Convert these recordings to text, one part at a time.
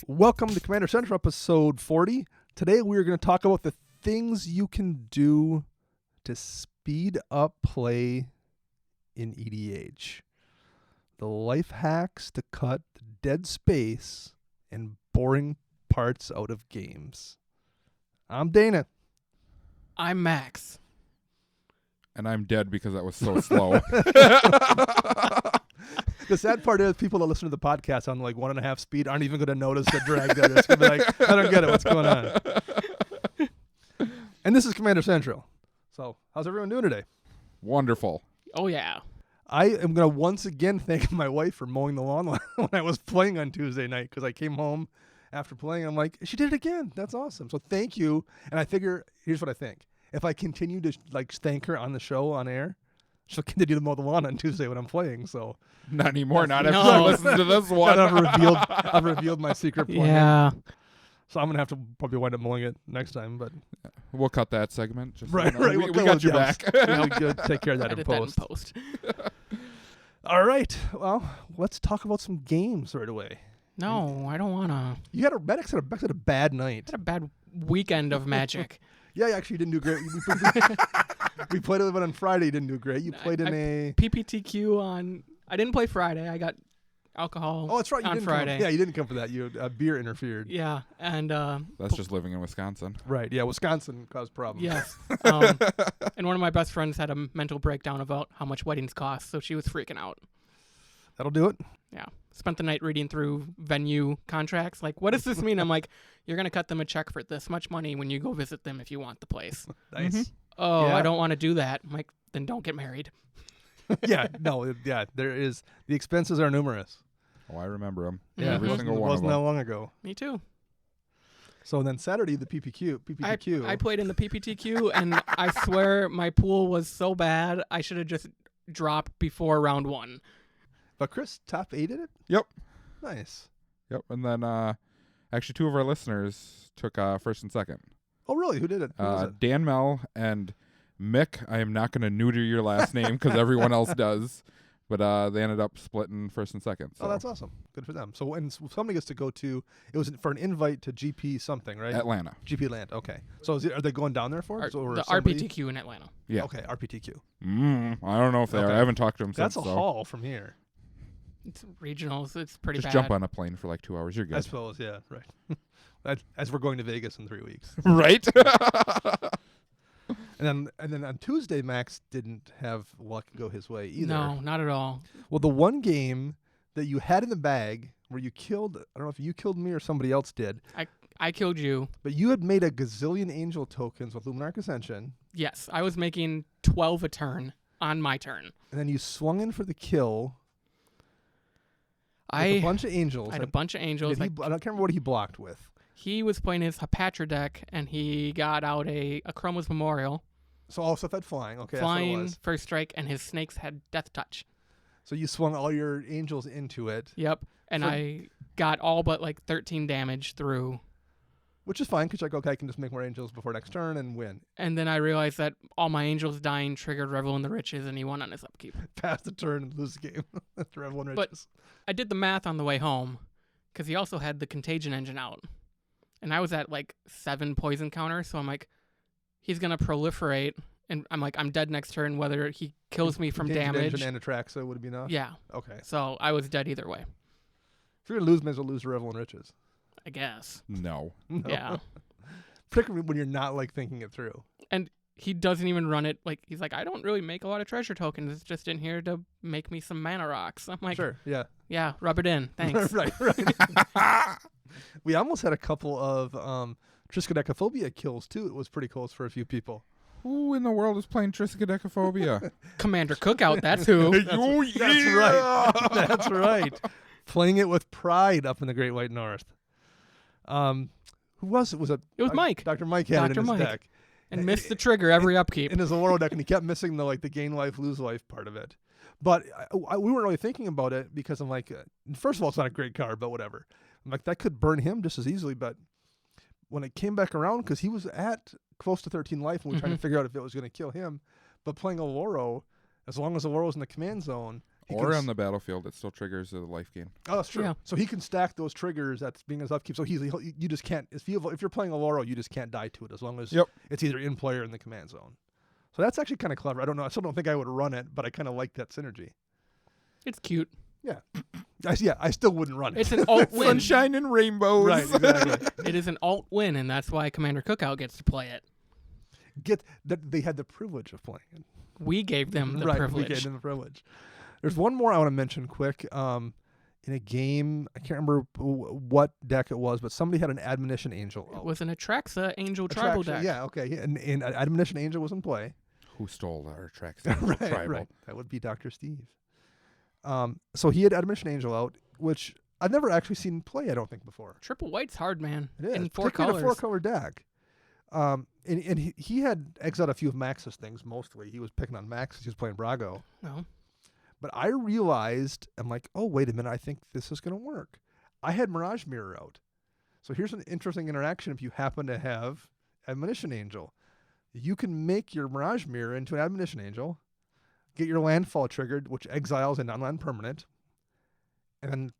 Welcome to Commander Central episode 40. Today we're going to talk about the things you can do to speed up play in EDH. The life hacks to cut the dead space and boring parts out of games. I'm Dana. I'm Max. And I'm dead because that was so slow. The sad part is people that listen to the podcast on like 1.5 speed aren't even going to notice the drag there. It's going to be like, I don't get it. What's going on? And this is Commander Central. So how's everyone doing today? Wonderful. Oh, yeah. I am going to once again thank my wife for mowing the lawn when I was playing on Tuesday night, because I came home after playing. I'm like, she did it again. That's awesome. So thank you. And I figure, here's what I think. If I continue to like thank her on the show on air, she'll continue to mow the lawn on Tuesday when I'm playing. So not anymore. Not no. after I listen to this one. I've revealed my secret plan. Yeah. So I'm gonna have to probably wind up mowing it next time. But We'll cut that segment. Just right. We got your back. We'll take care of that in Edit post. that in post. All right. Well, let's talk about some games right away. No, I don't want to. You had Bex had a bad night. Had a bad weekend of Magic. Yeah, actually, you didn't do great. We played it on Friday. You didn't do great. You played in a PPTQ on... I didn't play Friday. I got alcohol Oh, that's right. You on didn't Friday. Come. Yeah, you didn't come for that. You beer interfered. Yeah, and... That's just living in Wisconsin. Right. Yeah, Wisconsin caused problems. Yes. And one of my best friends had a mental breakdown about how much weddings cost, so she was freaking out. That'll do it. Yeah. Spent the night reading through venue contracts. Like, what does this mean? I'm like, you're going to cut them a check for this much money when you go visit them if you want the place. Nice. Mm-hmm. Oh, Yeah. I don't want to do that. I'm like, then don't get married. Yeah. No. Yeah. There is. The expenses are numerous. Oh, I remember them. Yeah. Every it single wasn't, one wasn't of that them. long ago. Me too. So then Saturday, the PPTQ. I played in the PPTQ, and I swear my pool was so bad, I should have just dropped before round one. But Chris top 8 in it. Yep. Nice. Yep. And then actually 2 of our listeners took first and second. Oh, really? Who did it? Who was it? Dan Mel and Mick. I am not going to neuter your last name because everyone else does. But they ended up splitting first and second. So. Oh, that's awesome. Good for them. So when somebody gets to go to, it was for an invite to GP something, right? Atlanta. GP Land. Okay. So are they going down there for it? Or The somebody? RPTQ in Atlanta. Yeah. Okay, RPTQ. I don't know if they are. Okay. I haven't talked to them That's since. a haul from here. It's regionals. It's pretty Just bad. jump on a plane for like 2 hours. You're I good. suppose, yeah, right. As we're going to Vegas in 3 weeks. Right? And then on Tuesday, Max didn't have luck go his way either. No, not at all. Well, the one game that you had in the bag where you killed, I don't know if you killed me or somebody else did, I killed you. but you had made a gazillion angel tokens with Luminarch Ascension, Yes, I was making 12 a turn on my turn. and then you swung in for the kill with I a bunch of angels. had a and bunch of angels. I don't remember what he blocked with. He was playing his Hapatra deck, and he got out a Chroma's Memorial. So all stuff had flying. Okay, that's what it Flying, was. first strike, and his snakes had Death Touch. So you swung all your angels into it, Yep. And So- I got all but like 13 damage through. which is fine because you're like, okay, I can just make more angels before next turn and win. And then I realized that all my angels dying triggered Revel in the Riches, and he won on his upkeep. Pass the turn and lose the game. After everyone But- riches. I did the math on the way home, because he also had the Contagion engine out. And I was at like 7 poison counter, so I'm like, he's going to proliferate. And I'm like, I'm dead next turn, whether he kills me from Contagion damage. engine and Atraxa would be enough? Yeah. Okay. So I was dead either way, If you're going to lose, may as well lose to Revel and Riches. I guess. No. No. Yeah. Particularly when you're not like thinking it through. And he doesn't even run it. Like, he's like, I don't really make a lot of treasure tokens. It's just in here to make me some mana rocks. I'm like, Sure, yeah. yeah, rub it in. Thanks. right. We almost had a couple of Triskaidekaphobia kills, too. It was pretty close for a few people. Who in the world is playing Triskaidekaphobia? Commander Cookout, that's who. Oh, That's right. That's right. Playing it with pride up in the Great White North. Who was it? It was Mike. Dr. Mike had it Dr. in his Mike. deck. And missed the trigger every upkeep. In his Aurora deck, and he kept missing the gain life, lose life part of it. But we weren't really thinking about it because I'm like, first of all, it's not a great card, but whatever. I'm like, that could burn him just as easily. But when it came back around, because he was at close to 13 life, and we were trying to figure out if it was going to kill him. But playing Aurora, as long as Aurora's in the command zone, Or on the battlefield, it still triggers a life gain. Oh, that's true. Yeah. So he can stack those triggers that's being his upkeep. So you just can't, if you're playing a Laurel, you just can't die to it as long as it's either in play or in the command zone. So that's actually kind of clever. I don't know. I still don't think I would run it, but I kind of like that synergy. It's cute. Yeah. I still wouldn't run it. It's an alt win. Sunshine and rainbows. Right, exactly. It is an alt win, and that's why Commander Cookout gets to play it. They had the privilege of playing it. We gave them the privilege. We gave them the privilege. There's one more I want to mention quick. In a game, I can't remember what deck it was, but somebody had an Admonition Angel. It was an Atraxa Angel tribal deck. Yeah, okay. And Admonition Angel was in play. Who stole our Traxa tribal? Right. That would be Dr. Steve. So he had Admonition Angel out, which I've never actually seen play, I don't think, before. Triple white's hard, man. It is. In 4 Particularly colors. a 4-color deck. And he had exiled a few of Max's things mostly. He was picking on Max. He was playing Brago. No. But I realized, I'm like, oh, wait a minute, I think this is going to work. I had Mirage Mirror out. So here's an interesting interaction if you happen to have Admonition Angel. You can make your Mirage Mirror into an Admonition Angel, get your landfall triggered, which exiles a non-land permanent, and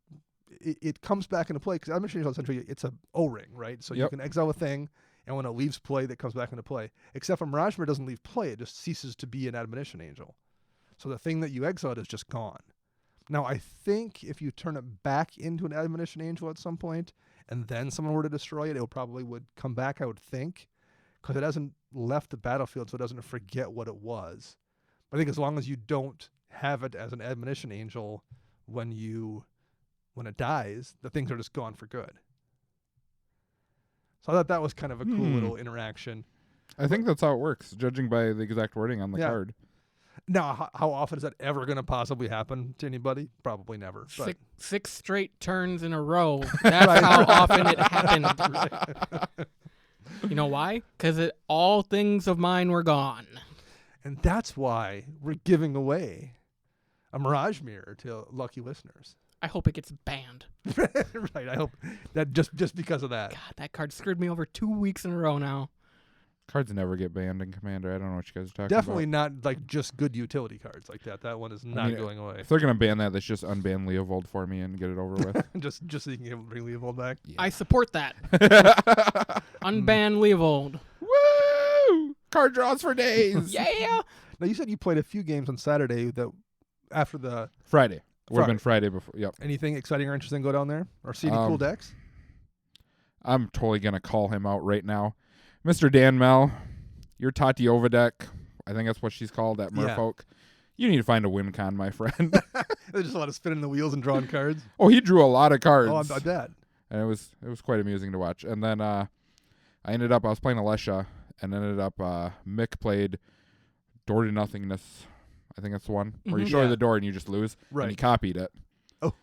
it comes back into play, because Admonition Angel essentially, it's a O-ring, right? So you can exile a thing, and when it leaves play, that comes back into play. Except for Mirage Mirror doesn't leave play, it just ceases to be an Admonition Angel. So the thing that you exiled is just gone. Now, I think if you turn it back into an Admonition Angel at some point, and then someone were to destroy it, it probably would come back, I would think, because it hasn't left the battlefield, so it doesn't forget what it was. But I think as long as you don't have it as an Admonition Angel when it dies, the things are just gone for good. So I thought that was kind of a cool little interaction. I think that's how it works, judging by the exact wording on the card. Now, how often is that ever going to possibly happen to anybody? Probably never. But. Six straight turns in a row. That's how often it happened. You know why? Because all things of mine were gone. And that's why we're giving away a Mirage Mirror to lucky listeners. I hope it gets banned. Right. I hope that just because of that. God, that card screwed me over 2 weeks in a row now. Cards never get banned in Commander. I don't know what you guys are talking Definitely about. not like just good utility cards like that. That one is not going away. If they're going to ban that, let's just unban Leovold for me and get it over with. just so you can bring Leovold back. Yeah. I support that. Unban Leovold. Woo! Card draws for days. Yeah. Now, you said you played a few games on Saturday that after the... Friday. Would have been Friday before. Yep. Anything exciting or interesting go down there? Or see any cool decks? I'm totally going to call him out right now. Mr. Dan Mel, your Tatiova deck, I think that's what she's called, that Merfolk. You need to find a win con, my friend. There's just a lot of spinning the wheels and drawing cards. Oh, he drew a lot of cards. Oh, I bet. And it was quite amusing to watch. And then I was playing Alesha, and ended up Mick played Door to Nothingness. I think that's the one where you show you the door and you just lose. Right. And he copied it. Oh.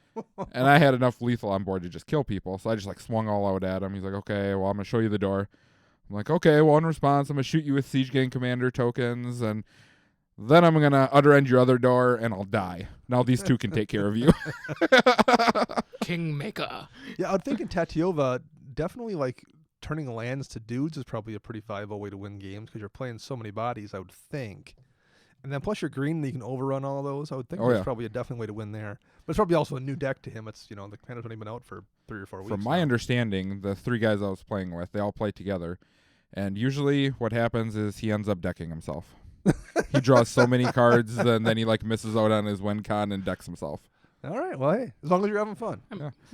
And I had enough lethal on board to just kill people, so I just swung all out at him. He's like, okay, well, I'm going to show you the door. I'm like, okay, well, in response, I'm going to shoot you with Siege Gang Commander tokens, and then I'm going to utter end your other door, and I'll die. Now these two can take care of you. Kingmaker. Yeah, I'm thinking Tatiova, definitely turning lands to dudes is probably a pretty viable way to win games because you're playing so many bodies, I would think. And then plus you're green, you can overrun all of those. I would think there's probably a definite way to win there. But it's probably also a new deck to him. It's, the commander's only been out for 3 or 4 weeks. From my understanding, the 3 guys I was playing with, they all play together. And usually what happens is he ends up decking himself. He draws so many cards, and then he misses out on his win con and decks himself. All right. Well, hey, as long as you're having fun.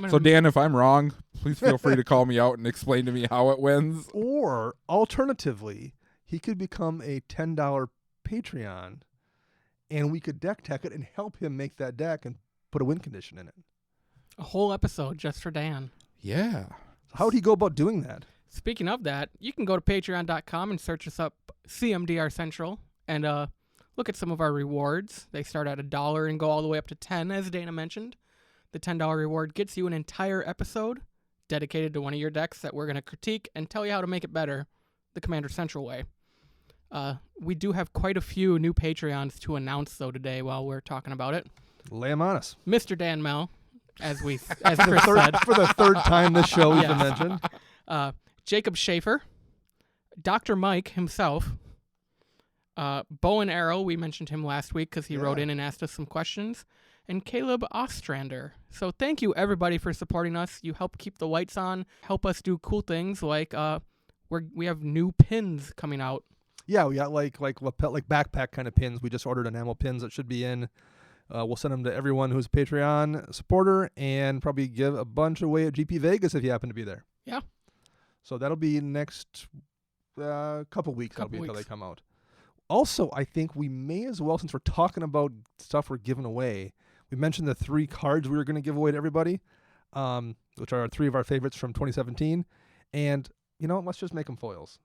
So, Dan, if I'm wrong, please feel free to call me out and explain to me how it wins. Or, alternatively, he could become a $10 Patreon, and we could deck tech it and help him make that deck and put a win condition in it. A whole episode just for Dan. Yeah. How would he go about doing that? Speaking of that, you can go to patreon.com and search us up CMDR Central and look at some of our rewards. They start at $1 and go all the way up to $10, as Dana mentioned. The $10 reward gets you an entire episode dedicated to one of your decks that we're going to critique and tell you how to make it better the Commander Central way. We do have quite a few new Patreons to announce, though, today while we're talking about it. Lay him on us. Mr. Dan Mel, as Chris said. For the third time this show has been mentioned. Jacob Schaefer, Dr. Mike himself, Bow and Arrow, we mentioned him last week because he wrote in and asked us some questions. and Caleb Ostrander. So thank you, everybody, for supporting us. You help keep the lights on, help us do cool things like we have new pins coming out. Yeah, we got like backpack kind of pins. We just ordered enamel pins that should be in. We'll send them to everyone who's a Patreon supporter and probably give a bunch away at GP Vegas if you happen to be there. Yeah. So that'll be next couple weeks. Couple That'll be until weeks. they come out. Also, I think we may as well, since we're talking about stuff we're giving away, we mentioned the 3 cards we were going to give away to everybody, which are 3 of our favorites from 2017. And, you know, let's just make them foils.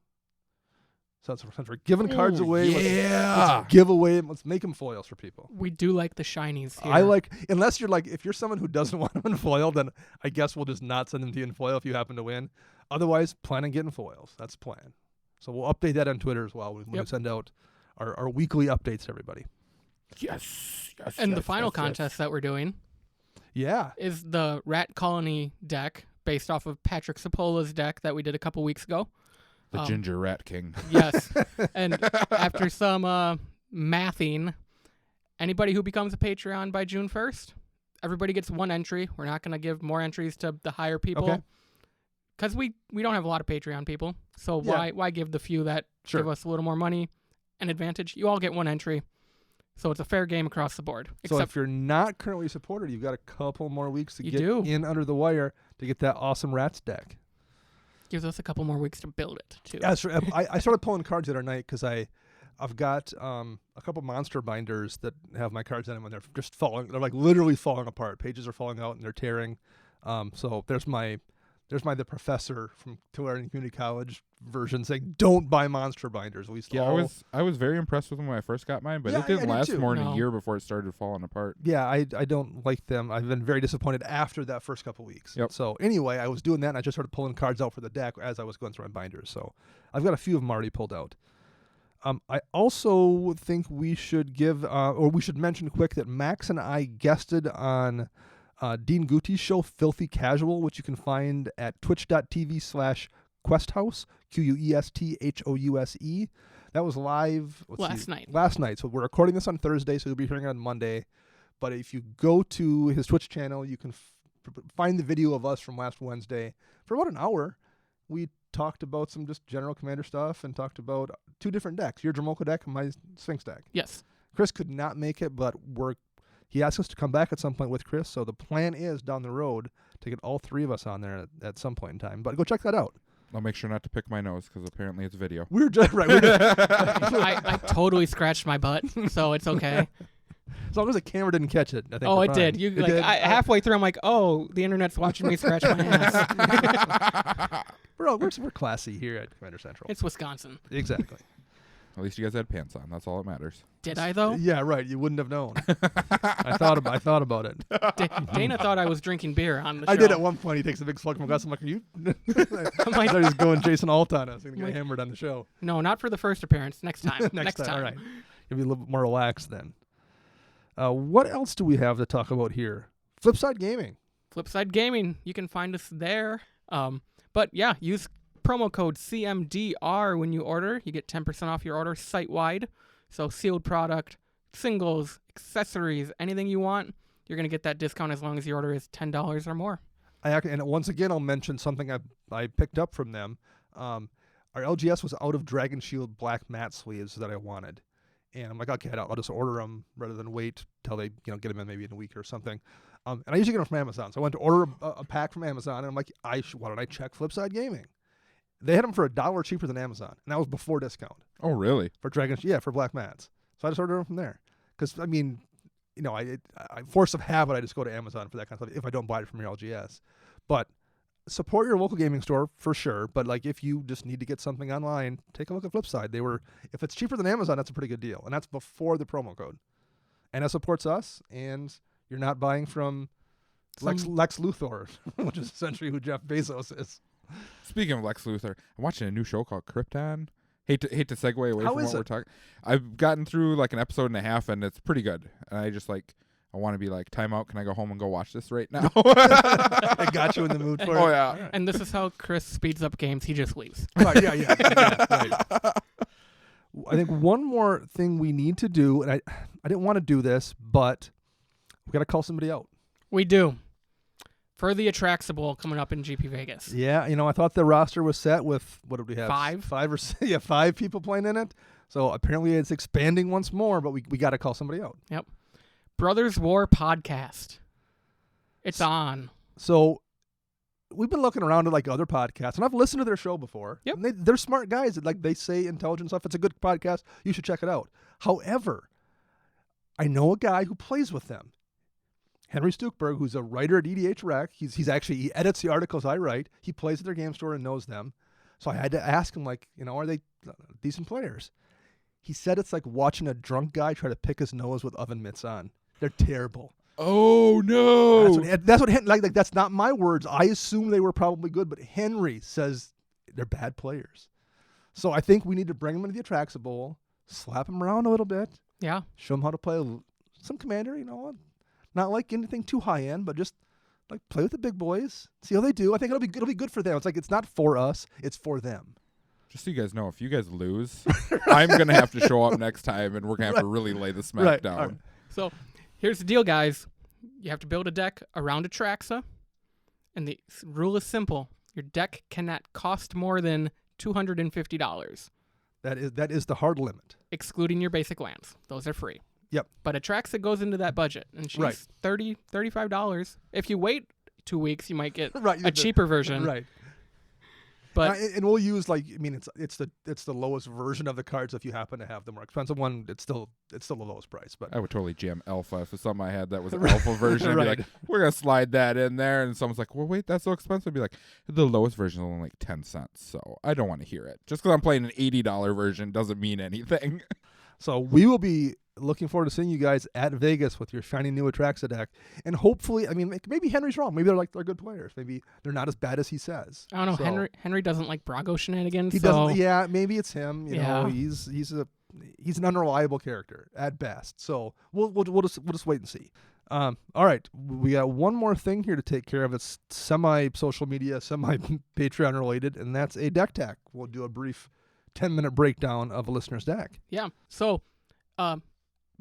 So since we're giving cards away, let's give away, let's make them foils for people. We do like the shinies here. I like, unless you're like, if you're someone who doesn't want them in foil, then I guess we'll just not send them to you in foil if you happen to win. Otherwise, plan on getting foils. That's the plan. So we'll update that on Twitter as well when we send out our weekly updates to everybody. Yes. And the final contest that we're doing is the Rat Colony deck based off of Patrick Sapola's deck that we did a couple weeks ago. The Ginger Rat King. Yes. And after some mathing, anybody who becomes a Patreon by June 1st, everybody gets 1 entry. We're not going to give more entries to the higher people. Because we don't have a lot of Patreon people. So why give the few that give us a little more money an advantage? You all get 1 entry. So it's a fair game across the board. So if you're not currently supported, you've got a couple more weeks to get in under the wire to get that awesome Rats deck. Gives us a couple more weeks to build it, too. Yeah, sure. I started pulling cards the other night because I've got a couple monster binders that have my cards in them, and they're just falling. They're like literally falling apart. Pages are falling out and they're tearing. So there's the professor from Tulare Community College version saying, "Don't buy monster binders." I was very impressed with them when I first got mine, but it didn't last more than a year before it started falling apart. Yeah, I don't like them. I've been very disappointed after that first couple weeks. Yep. So anyway, I was doing that, and I just started pulling cards out for the deck as I was going through my binders. So I've got a few of them already pulled out. I also think we should mention quick that Max and I guested on Dean Guti's show, Filthy Casual, which you can find at twitch.tv/questhouse, QUESTHOUSE. That was live last night. So we're recording this on Thursday, so you'll be hearing it on Monday. But if you go to his Twitch channel, you can find the video of us from last Wednesday. For about an hour, we talked about some just general Commander stuff and talked about 2 different decks, your Dromoka deck and my Sphinx deck. Yes. Chris could not make it, but he asked us to come back at some point with Chris, so the plan is down the road to get all 3 of us on there at some point in time. But go check that out. I'll make sure not to pick my nose because apparently it's video. We're just right. I totally scratched my butt, so it's okay. As long as the camera didn't catch it, I think. Oh, it did. Halfway through, I'm like, oh, the internet's watching me scratch my ass. We're classy here at Commander Central. It's Wisconsin. Exactly. At least you guys had pants on. That's all that matters. Did I, though? Yeah, right. You wouldn't have known. I thought about it. Dana thought I was drinking beer on the show. I did at one point. He takes a big slug from a glass. I'm like, are you? I thought he was going Jason Alt on us. Going to get hammered on the show. No, not for the first appearance. Next time. Next time. All right. You'll be a little bit more relaxed then. What else do we have to talk about here? Flipside Gaming. Flipside Gaming. You can find us there. But yeah, use promo code CMDR when you order. You get 10% off your order site-wide. So sealed product, singles, accessories, anything you want, you're going to get that discount as long as your order is $10 or more. And once again, I'll mention something I picked up from them. Our LGS was out of Dragon Shield black matte sleeves that I wanted. And I'm like, okay, I'll just order them rather than wait till they get them in maybe in a week or something. And I usually get them from Amazon. So I went to order a pack from Amazon, and I'm like, why don't I check Flipside Gaming? They had them for $1 cheaper than Amazon, and that was before discount. Oh, really? For for black mats. So I just ordered them from there. Because, I mean, I force of habit, I just go to Amazon for that kind of stuff if I don't buy it from your LGS. But support your local gaming store for sure. But like if you just need to get something online, take a look at Flipside. If it's cheaper than Amazon, that's a pretty good deal. And that's before the promo code. And that supports us, and you're not buying from Lex Luthor, which is essentially who Jeff Bezos is. Speaking of Lex Luthor, I'm watching a new show called Krypton. Hate to segue away from what we're talking. I've gotten through like an episode and a half, and it's pretty good. And I just I want to be like, time out. Can I go home and go watch this right now? I got you in the mood for it. Oh yeah. Right. And this is how Chris speeds up games. He just leaves. Right, yeah. Right. I think one more thing we need to do, and I didn't want to do this, but got to call somebody out. We do. For the AtraxaBowl coming up in GP Vegas. Yeah, I thought the roster was set with, what did we have? 5? 5 or 6, yeah, 5 people playing in it. So apparently it's expanding once more, but we got to call somebody out. Yep. Brothers War Podcast. It's on. So we've been looking around at like other podcasts, and I've listened to their show before. Yep. And they're smart guys. Like they say intelligent stuff. It's a good podcast. You should check it out. However, I know a guy who plays with them. Henry Stuckberg, who's a writer at EDH Rec. He edits the articles I write. He plays at their game store and knows them. So I had to ask him, like, are they decent players? He said it's like watching a drunk guy try to pick his nose with oven mitts on. They're terrible. Oh no! That's what like that's not my words. I assume they were probably good, but Henry says they're bad players. So I think we need to bring them into the AtraxaBowl, slap them around a little bit, Yeah. show them how to play some Commander. Not like anything too high end, but just like play with the big boys, see how they do. I think it'll be good for them. It's like it's not for us, it's for them. Just so you guys know, if you guys lose, I'm gonna have to show up next time, and we're gonna have to really lay the smack down. Right. So here's the deal, guys. You have to build a deck around Atraxa, and the rule is simple. Your deck cannot cost more than $250. That is the hard limit. Excluding your basic lands. Those are free. Yep. But Atraxa goes into that budget, and she's Right. $35. If you wait 2 weeks, you might get Right, a cheaper version. Right. But And we'll use it's the lowest version of the cards. If you happen to have the more expensive one, it's still the lowest price. But I would totally jam Alpha if it's something I had that was an Alpha version. I'd be Right. like, we're gonna slide that in there, and someone's like, well, wait, that's so expensive. I'd be like, the lowest version is only like 10 cents, so I don't want to hear it. Just because I'm playing an $80 version doesn't mean anything. So we will be looking forward to seeing you guys at Vegas with your shiny new Atraxa deck, and hopefully, maybe Henry's wrong. Maybe they're good players. Maybe they're not as bad as he says. I don't know. So, Henry doesn't like Brago shenanigans. He so doesn't. Yeah, maybe it's him. You know, Yeah. he's an unreliable character at best. So we'll just wait and see. All right, we got one more thing here to take care of. It's semi social media, semi Patreon related, and that's a deck tech. We'll do a brief 10-minute breakdown of a listener's deck. Yeah. So,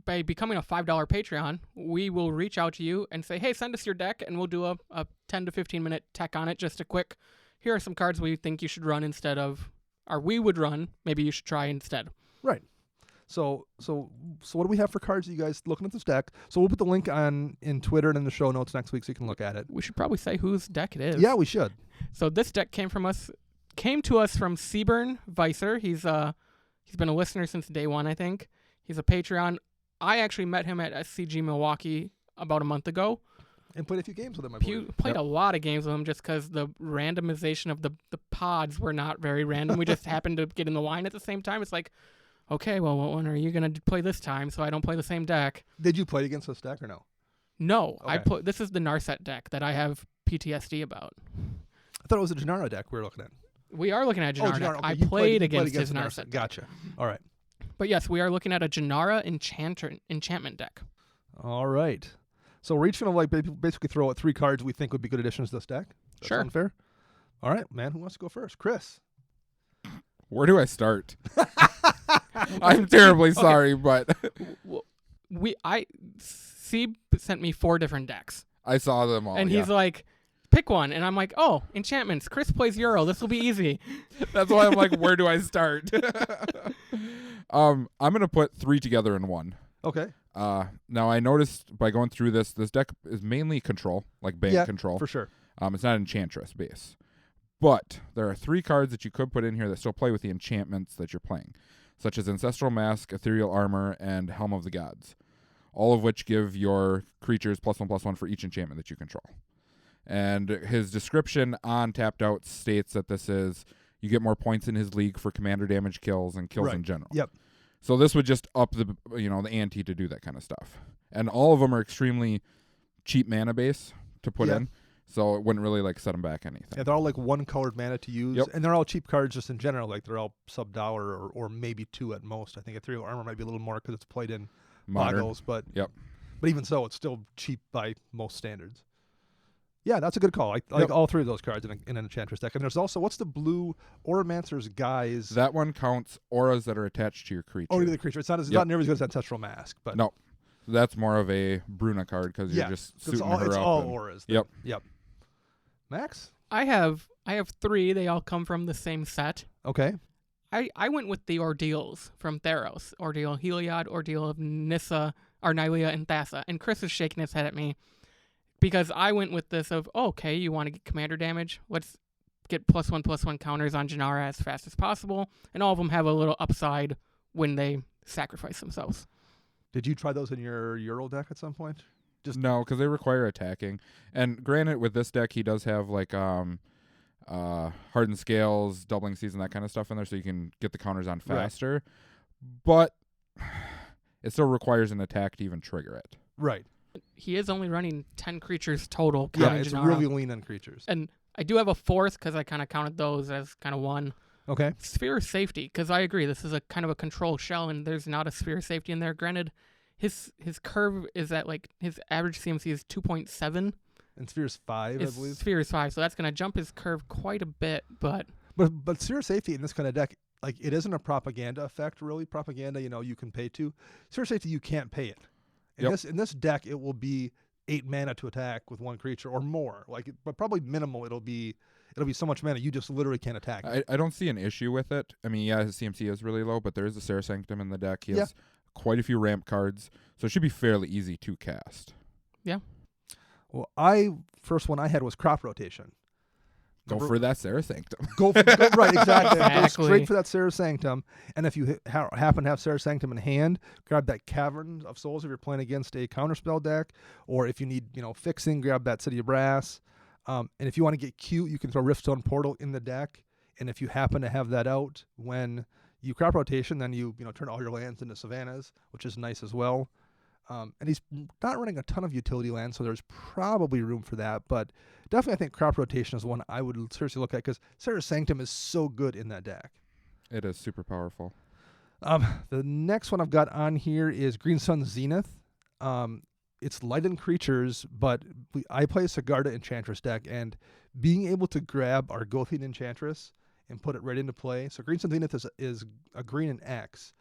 by becoming a $5 Patreon, we will reach out to you and say, hey, send us your deck, and we'll do a 10 to 15-minute tech on it. Just a quick, here are some cards we think you should run instead of, or we would run, maybe you should try instead. Right. So what do we have for cards? You guys looking at this deck? So we'll put the link in Twitter and in the show notes next week so you can look at it. We should probably say whose deck it is. Yeah, we should. So this deck came to us from Seaburn Vicer. He's been a listener since day one, I think. He's a Patreon. I actually met him at SCG Milwaukee about a month ago. And played a few games with him, I believe. Played a lot of games with him just because the randomization of the pods were not very random. We just happened to get in the line at the same time. It's like, okay, well, what one are you going to play this time so I don't play the same deck? Did you play against this deck or no? No. Okay. This is the Narset deck that I have PTSD about. I thought it was a Janara deck we were looking at. We are looking at Janara deck. Okay. I You played you against his the Narset deck. Gotcha. All right. But yes, we are looking at a Janara enchantment deck. All right. So we're each going to basically throw out 3 cards we think would be good additions to this deck. Does that Sure. sound fair? All right, man. Who wants to go first? Chris. Where do I start? I'm terribly sorry, but Sieb sent me 4 different decks. I saw them all. And yeah. he's like, pick one. And I'm like, oh, enchantments. Chris plays Euro. This will be easy. That's why I'm like, where do I start? I'm gonna put 3 together in one. Okay. Now I noticed by going through this deck is mainly control, like bank control. For sure. It's not Enchantress base. But there are 3 cards that you could put in here that still play with the enchantments that you're playing, such as Ancestral Mask, Ethereal Armor, and Helm of the Gods, all of which give your creatures +1/+1 for each enchantment that you control. And his description on Tapped Out states that this is, you get more points in his league for commander damage kills and kills in general. Yep. So this would just up the ante to do that kind of stuff. And all of them are extremely cheap mana base to put in. So it wouldn't really set them back anything. Yeah, they're all one colored mana to use. Yep. And they're all cheap cards just in general. They're all sub-$1 or maybe 2 at most. I think Ethereal Armor might be a little more because it's played in Modern. boggles. But Yep. But even so, it's still cheap by most standards. Yeah, that's a good call. I like all 3 of those cards in an Enchantress deck. And there's also, what's the blue Auramancer's Guise? That one counts auras that are attached to your creature. Oh, to the creature. It's not nearly as good as Ancestral Mask. But No. That's more of a Bruna card because you're just suiting her it's up. all and- auras. Yep. Yep. Max? I have 3. They all come from the same set. Okay. I went with the Ordeals from Theros. Ordeal Heliod, Ordeal of Nissa, Arnylia, and Thassa. And Chris is shaking his head at me because I went with this of, okay, you want to get commander damage? Let's get +1/+1 counters on Janara as fast as possible. And all of them have a little upside when they sacrifice themselves. Did you try those in your Euro deck at some point? No, because they require attacking. And granted, with this deck, he does have like hardened scales, doubling season, that kind of stuff in there, so you can get the counters on faster. But it still requires an attack to even trigger it. Right. He is only running 10 creatures total. Yeah, counting it's Janara. really lean on creatures. And I do have a 4th because I kind of counted those as kind of one. Okay. Sphere of Safety, because I agree, this is a kind of a control shell, and there's not a Sphere of Safety in there. Granted, his curve is at like his average CMC is 2.7. And Sphere's 5, I believe. Sphere is 5, so that's going to jump his curve quite a bit. But Sphere of Safety in this kind of deck, like it isn't a propaganda effect, really. Propaganda, you can pay to. Sphere of Safety, you can't pay it. In this deck, it will be 8 mana to attack with one creature or more. But probably minimal. It'll be so much mana you just literally can't attack. I don't see an issue with it. I mean, yeah, his CMC is really low, but there is a Serra Sanctum in the deck. He has quite a few ramp cards, so it should be fairly easy to cast. Yeah. Well, first one I had was Crop Rotation. Go for that Serra Sanctum. Go right, exactly. Go Exactly. straight for that Serra Sanctum. And if you happen to have Serra Sanctum in hand, grab that Cavern of Souls if you're playing against a counterspell deck, or if you need fixing, grab that City of Brass. And if you want to get cute, you can throw Riftstone Portal in the deck. And if you happen to have that out when you Crop Rotation, then you turn all your lands into Savannas, which is nice as well. And he's not running a ton of utility lands, so there's probably room for that. But definitely I think Crop Rotation is one I would seriously look at because Serra Sanctum is so good in that deck. It is super powerful. The next one I've got on here is Green Sun Zenith. It's light in creatures, but I play a Sigarda Enchantress deck, and being able to grab our Argothian Enchantress and put it right into play. So Green Sun Zenith is a green and X.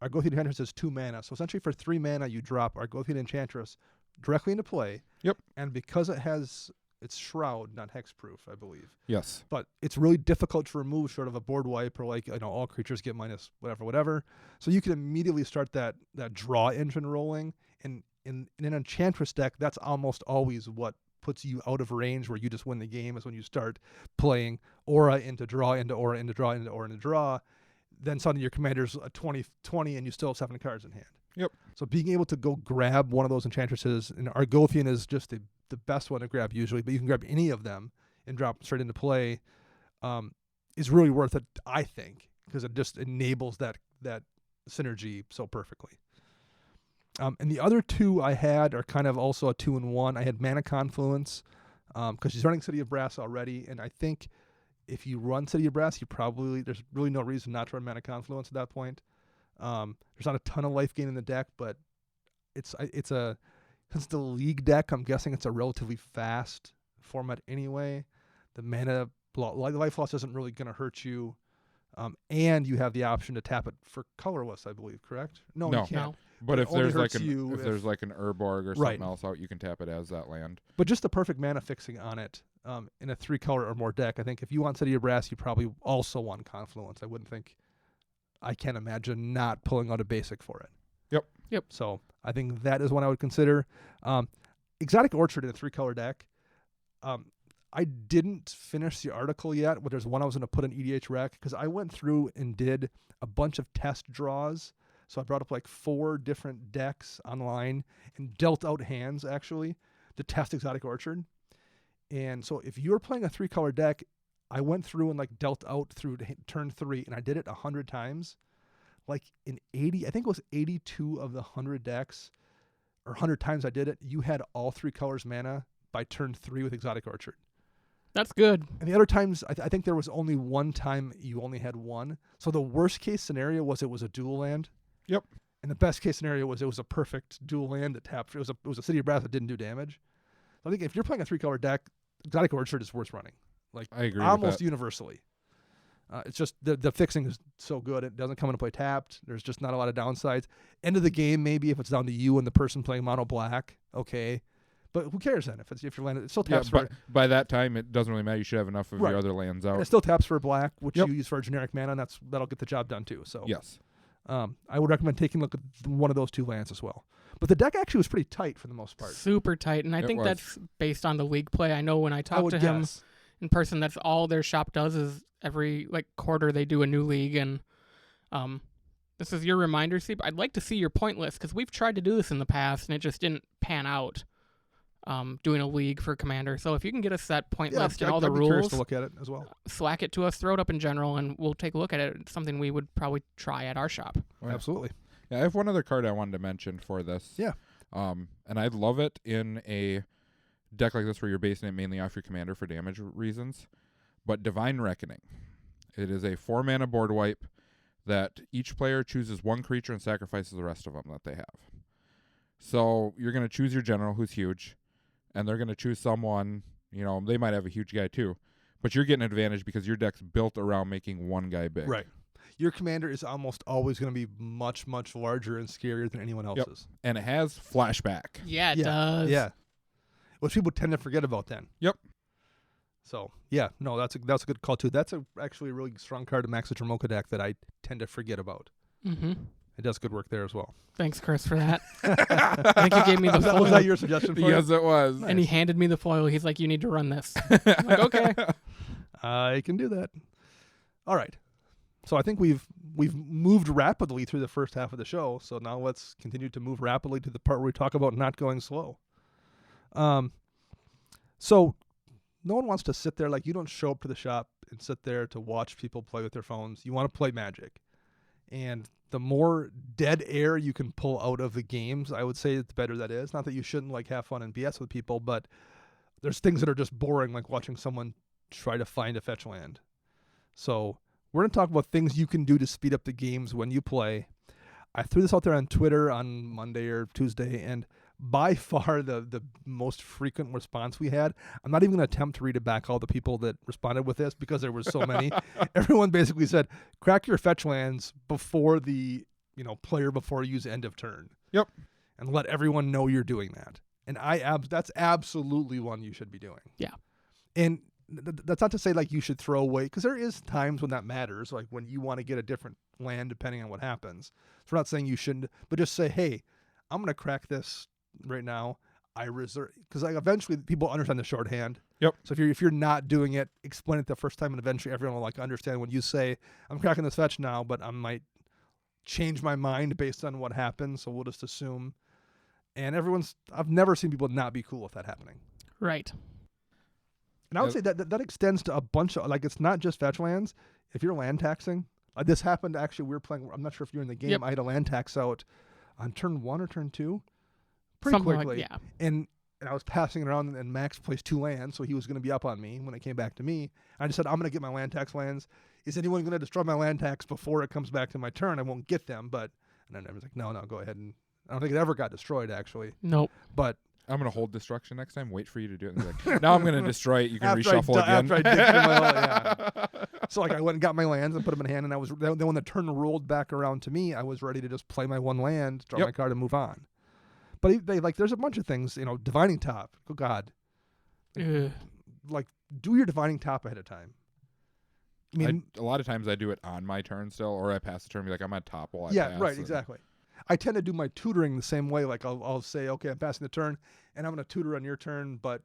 Argothian Enchantress is 2 mana. So essentially for 3 mana, you drop Argothian Enchantress directly into play. Yep. And because it has its Shroud, not hexproof, I believe. Yes. But it's really difficult to remove short of a board wipe or all creatures get minus whatever. So you can immediately start that draw engine rolling. And in an Enchantress deck, that's almost always what puts you out of range where you just win the game is when you start playing aura into draw into aura into draw into aura into draw. Then suddenly your commander's a 20/20 and you still have 7 cards in hand. Yep. So being able to go grab one of those Enchantresses, and Argothian is just the best one to grab usually, but you can grab any of them and drop straight into play, is really worth it, I think, because it just enables that synergy so perfectly. And the other 2 I had are kind of also a 2-in-1. I had Mana Confluence because she's running City of Brass already, and I think if you run City of Brass, there's really no reason not to run Mana Confluence at that point. There's not a ton of life gain in the deck, but since the league deck, I'm guessing it's a relatively fast format anyway. The mana life loss isn't really going to hurt you, and you have the option to tap it for colorless, I believe. Correct? No, you can't. No. But if only there's hurts if you there's like an Urborg or Right. something else out, you can tap it as that land. But just the perfect mana fixing on it in a 3-color or more deck. I think if you want City of Brass, you probably also want Confluence. I can't imagine not pulling out a basic for it. Yep. So I think that is one I would consider. Exotic Orchard in a 3-color deck. I didn't finish the article yet, but there's one I was going to put in EDH Rec because I went through and did a bunch of test draws. So I brought up like 4 different decks online and dealt out hands actually to test Exotic Orchard. And so if you're playing a 3-color deck, I went through and dealt out through turn 3, and I did it 100 times. I think it was 82 of the 100 decks, or 100 times I did it, you had all 3 colors mana by turn 3 with Exotic Orchard. That's good. And the other times, I think there was only one time you only had 1. So the worst case scenario was it was a dual land. Yep. And the best case scenario was it was a perfect dual land that tapped. It was a City of Brass that didn't do damage. So I think if you're playing a 3-color deck, Exotic Orchard is worth running. I agree almost with that. universally. It's just the fixing is so good. It doesn't come into play tapped. There's just not a lot of downsides. End of the game, maybe if it's down to you and the person playing mono black, okay. But who cares then? If you're landed, it still taps for. But by that time, it doesn't really matter. You should have enough of your other lands out. It still taps for black, which you use for a generic mana, and that'll get the job done too. So yes, I would recommend taking a look at one of those 2 lands as well. But the deck actually was pretty tight for the most part. Super tight, and I think that's based on the league play. I know when I talked to him in person, that's all their shop does is every quarter they do a new league, and this is your reminder, Steve. I'd like to see your point list because we've tried to do this in the past and it just didn't pan out. Doing a league for Commander, so if you can get us that point list and all the rules, curious to look at it as well. Slack it to us, throw it up in general, and we'll take a look at it. It's something we would probably try at our shop. Oh, Absolutely. Yeah, I have one other card I wanted to mention for this. Yeah. And I'd love it in a deck like this where you're basing it mainly off your commander for damage reasons. But Divine Reckoning. It is a 4-mana board wipe that each player chooses 1 creature and sacrifices the rest of them that they have. So you're going to choose your general, who's huge, and they're going to choose someone, they might have a huge guy too, but you're getting an advantage because your deck's built around making one guy big. Right. Your commander is almost always going to be much, much larger and scarier than anyone else's. Yep. And it has Flashback. Yeah, it does. Yeah. Which people tend to forget about then. Yep. So, yeah, no, that's a good call too. That's actually a really strong card to max the Dromoka deck that I tend to forget about. Mm-hmm. It does good work there as well. Thanks, Chris, for that. I think he gave me the foil. Was that your suggestion for Yes, it was. And he handed me the foil. He's like, you need to run this. I'm like, okay. I can do that. All right. So I think we've moved rapidly through the first half of the show. So now let's continue to move rapidly to the part where we talk about not going slow. So no one wants to sit there, you don't show up to the shop and sit there to watch people play with their phones. You want to play Magic. And the more dead air you can pull out of the games, I would say the better that is. Not that you shouldn't have fun and BS with people, but there's things that are just boring, like watching someone try to find a fetch land. So we're going to talk about things you can do to speed up the games when you play. I threw this out there on Twitter on Monday or Tuesday, and by far the most frequent response we had, I'm not even going to attempt to read it back, all the people that responded with this, because there were so many. Everyone basically said, crack your fetch lands before the player before you use end of turn. Yep. And let everyone know you're doing that. And that's absolutely one you should be doing. Yeah. And that's not to say you should throw away, because there is times when that matters, like when you want to get a different land depending on what happens. So we're not saying you shouldn't, but just say, hey, I'm going to crack this right now. I reserve, because eventually people understand the shorthand. Yep. So if you're not doing it, explain it the first time, and eventually everyone will understand when you say, I'm cracking this fetch now, but I might change my mind based on what happens. So we'll just assume. And I've never seen people not be cool with that happening. Right. And I would say that extends to a bunch of, it's not just fetch lands. If you're land taxing, this happened actually, we were playing, I'm not sure if you were in the game. Yep. I had a land tax out on turn 1 or turn 2. Pretty Something quickly. yeah. And I was passing it around, and Max plays 2 lands, so he was going to be up on me when it came back to me. I just said, I'm going to get my land tax lands. Is anyone going to destroy my land tax before it comes back to my turn? I won't get them, and then I was like, no, go ahead. And I don't think it ever got destroyed, actually. Nope. But I'm going to hold destruction next time, wait for you to do it. And now I'm going to destroy it. You can after reshuffle again. After I dig through my yeah. So I went and got my lands and put them in hand, and then when the turn rolled back around to me, I was ready to just play my 1 land, draw my card, and move on. But there's a bunch of things, Divining Top. Oh God. Do your Divining Top ahead of time. I mean, a lot of times I do it on my turn still, or I pass the turn and be like, I'm on top while I pass. Yeah, right, exactly. I tend to do my tutoring the same way. I'll say, okay, I'm passing the turn, and I'm going to tutor on your turn, but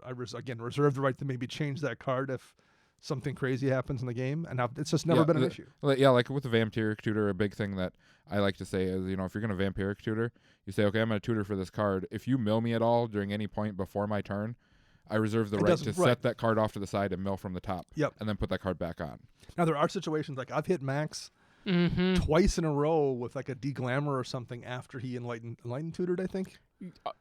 I reserve the right to maybe change that card if something crazy happens in the game, and it's just never been an issue. Yeah, like with the Vampiric Tutor, a big thing that I like to say is, if you're going to Vampiric Tutor, you say, okay, I'm going to tutor for this card. If you mill me at all during any point before my turn, I reserve the right to set that card off to the side and mill from the top. Yep. And then put that card back on. Now, there are situations, I've hit Max twice in a row with a de-glamour or something after he Enlightened Tutored, I think.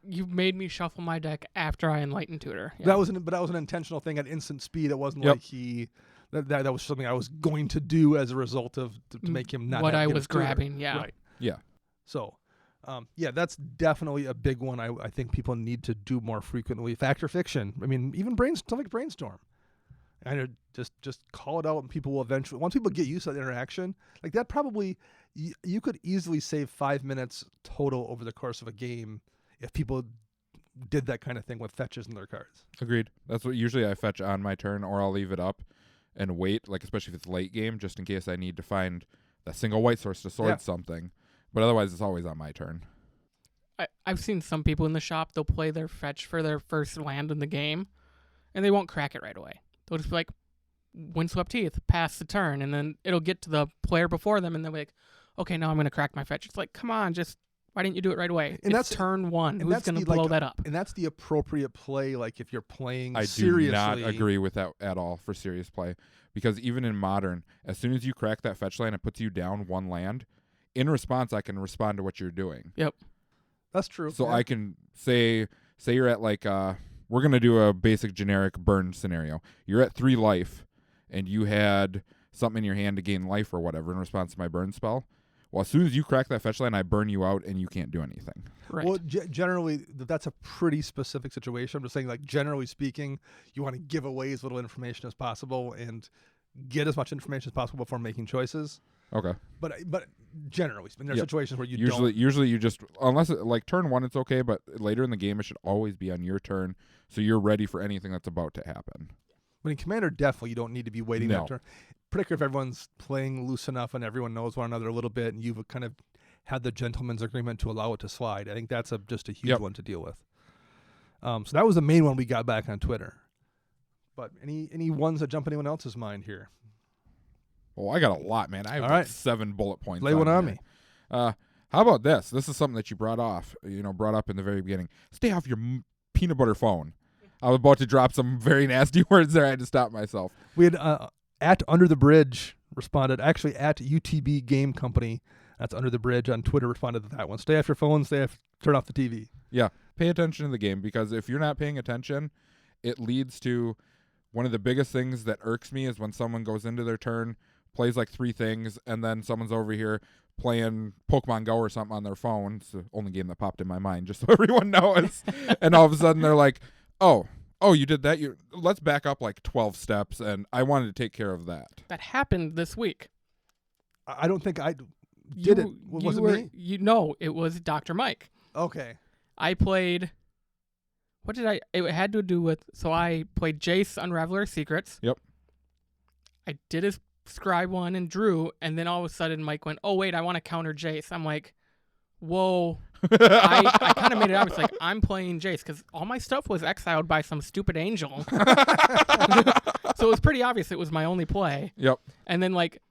You made me shuffle my deck after I Enlightened Tutor. Yeah. That was an intentional thing at instant speed. It wasn't like that was something I was going to do as a result of to make him not what I get was his tutor. grabbing. Yeah. Right. Yeah. So, that's definitely a big one. I think people need to do more frequently. Fact or fiction. I mean, even stuff like Brainstorm. And just call it out, and people will eventually, once people get used to that interaction, like that probably, you could easily save 5 minutes total over the course of a game if people did that kind of thing with fetches in their cards. Agreed. That's what usually I fetch on my turn, or I'll leave it up and wait, like especially if it's late game, just in case I need to find that single white source to sword something. But otherwise, it's always on my turn. I've seen some people in the shop, they'll play their fetch for their first land in the game, and they won't crack it right away. They'll just be like, Windswept Heath, pass the turn, and then it'll get to the player before them, and they'll be like, okay, now I'm going to crack my fetch. It's like, come on, just, why didn't you do it right away? And it's turn one. Who's going to blow that up? And that's the appropriate play, like if you're playing I seriously. do not agree with that at all for serious play, because even in Modern, as soon as you crack that fetch land, it puts you down one land. In response, I can respond to what you're doing. Yep. That's true. So I can say you're at like, we're going to do a basic generic burn scenario. You're at 3 life, and you had something in your hand to gain life or whatever in response to my burn spell. Well, as soon as you crack that fetch line, I burn you out, and you can't do anything. Right. Well, generally, that's a pretty specific situation. I'm just saying, like, generally speaking, you want to give away as little information as possible and get as much information as possible before making choices. Okay. But generally, there are situations where you usually you just, unless like turn 1, it's okay, but later in the game, it should always be on your turn, so you're ready for anything that's about to happen. When in Commander, definitely you don't need to be waiting No. that turn. Particularly if everyone's playing loose enough and everyone knows one another a little bit, and you've kind of had the gentleman's agreement to allow it to slide. I think that's just a huge one to deal with. So that was the main one we got back on Twitter. But any ones that jump anyone else's mind here? Well, I got a lot, man. I have like 7 bullet points. Lay one on me. How about this? This is something that you brought up in the very beginning. Stay off your peanut butter phone. I was about to drop some very nasty words there. I had to stop myself. We had at Under the Bridge responded. Actually, at UTB Game Company, that's Under the Bridge on Twitter, responded to that one. Stay off your phone. Turn off the TV. Yeah, pay attention to the game, because if you're not paying attention, it leads to one of the biggest things that irks me is when someone goes into their turn, plays like 3 things, and then someone's over here playing Pokemon Go or something on their phone. It's the only game that popped in my mind, just so everyone knows. And all of a sudden they're like, oh, you did that? Let's back up like 12 steps, and I wanted to take care of that. That happened this week. I don't think I did it. Was it me? It was Dr. Mike. Okay. I played... It had to do with... So I played Jace Unraveler Secrets. Yep. I did his Scry one and drew, and then all of a sudden Mike went, oh, wait, I want to counter Jace. I'm like, whoa. I kind of made it obvious, like, I'm playing Jace, because all my stuff was exiled by some stupid angel. So it was pretty obvious it was my only play. Yep. And then, like,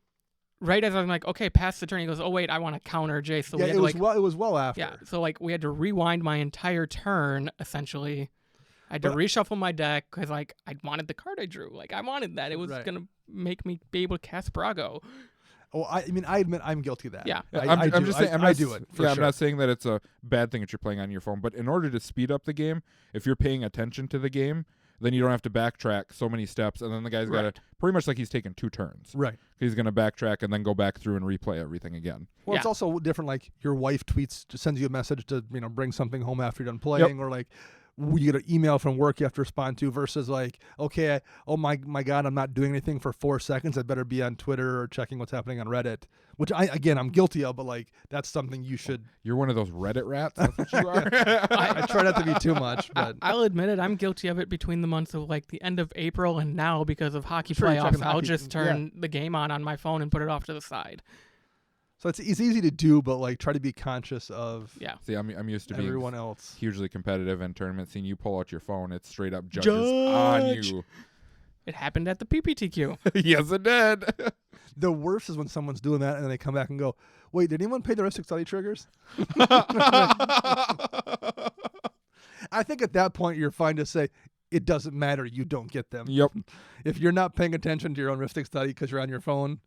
right as I'm like, okay, pass the turn, he goes, oh, wait, I want to counter Jace. So it was well after. Yeah, so, like, we had to rewind my entire turn, essentially. I had to reshuffle my deck, because, like, I wanted the card I drew. Like, I wanted that. It was going to make me be able to cast Brago. Oh, I admit I'm guilty of that. Yeah. I'm just saying, I do it. For sure. I'm not saying that it's a bad thing that you're playing on your phone, but in order to speed up the game, if you're paying attention to the game, then you don't have to backtrack so many steps, and then the guy's got to, pretty much like he's taking 2 turns. Right. He's going to backtrack and then go back through and replay everything again. Well, it's also different, like your wife sends you a message to, bring something home after you're done playing, or like, you get an email from work you have to respond to, versus like, okay, oh my God, I'm not doing anything for 4 seconds. I better be on Twitter or checking what's happening on Reddit, which I'm guilty of, but like that's something you should. You're one of those Reddit rats. That's what you are. I try not to be too much, but I'll admit it. I'm guilty of it between the months of like the end of April and now because of hockey Sure, playoffs. I'll hockey, just turn the game on my phone and put it off to the side. So it's easy to do, but like try to be conscious of See, I'm used to everyone being else hugely competitive in tournaments. Seeing you pull out your phone, it's straight up judges on you. It happened at the PPTQ. Yes, it did. The worst is when someone's doing that and then they come back and go, wait, did anyone pay the Ristic Study triggers? I think at that point you're fine to say, it doesn't matter, you don't get them. Yep. If you're not paying attention to your own Ristic Study because you're on your phone,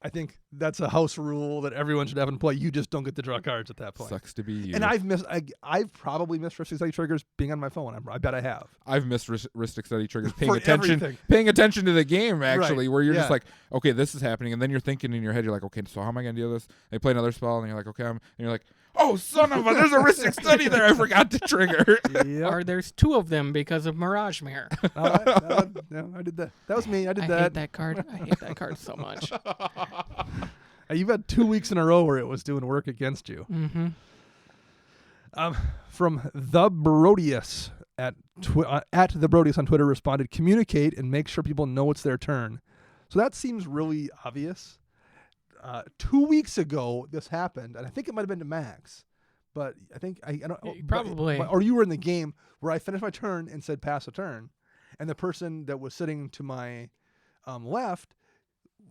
I think that's a house rule that everyone should have in play. You just don't get to draw cards at that point. Sucks to be you. And I've probably missed Ristic Study triggers being on my phone. I bet I have. I've missed Ristic Study triggers Everything. paying attention to the game, actually, where you're Yeah. just like, okay, this is happening, and then you're thinking in your head, you're like, okay, so how am I going to deal with this? They play another spell, and you're like, okay, and you're like, Oh, son of a! There's a Ristic Study there. I forgot to trigger. Yep. Or there's 2 of them because of Mirage Mirror. No, I did that. That was me. I did I that. hate that card. I hate that card so much. You've had 2 weeks in a row where it was doing work against you. Mm-hmm. From the Brodius at the Brodius on Twitter responded, communicate and make sure people know it's their turn. So that seems really obvious. 2 weeks ago this happened, and I think it might have been to Max, but I think I don't Probably. or you were in the game where I finished my turn and said pass a turn, and the person that was sitting to my left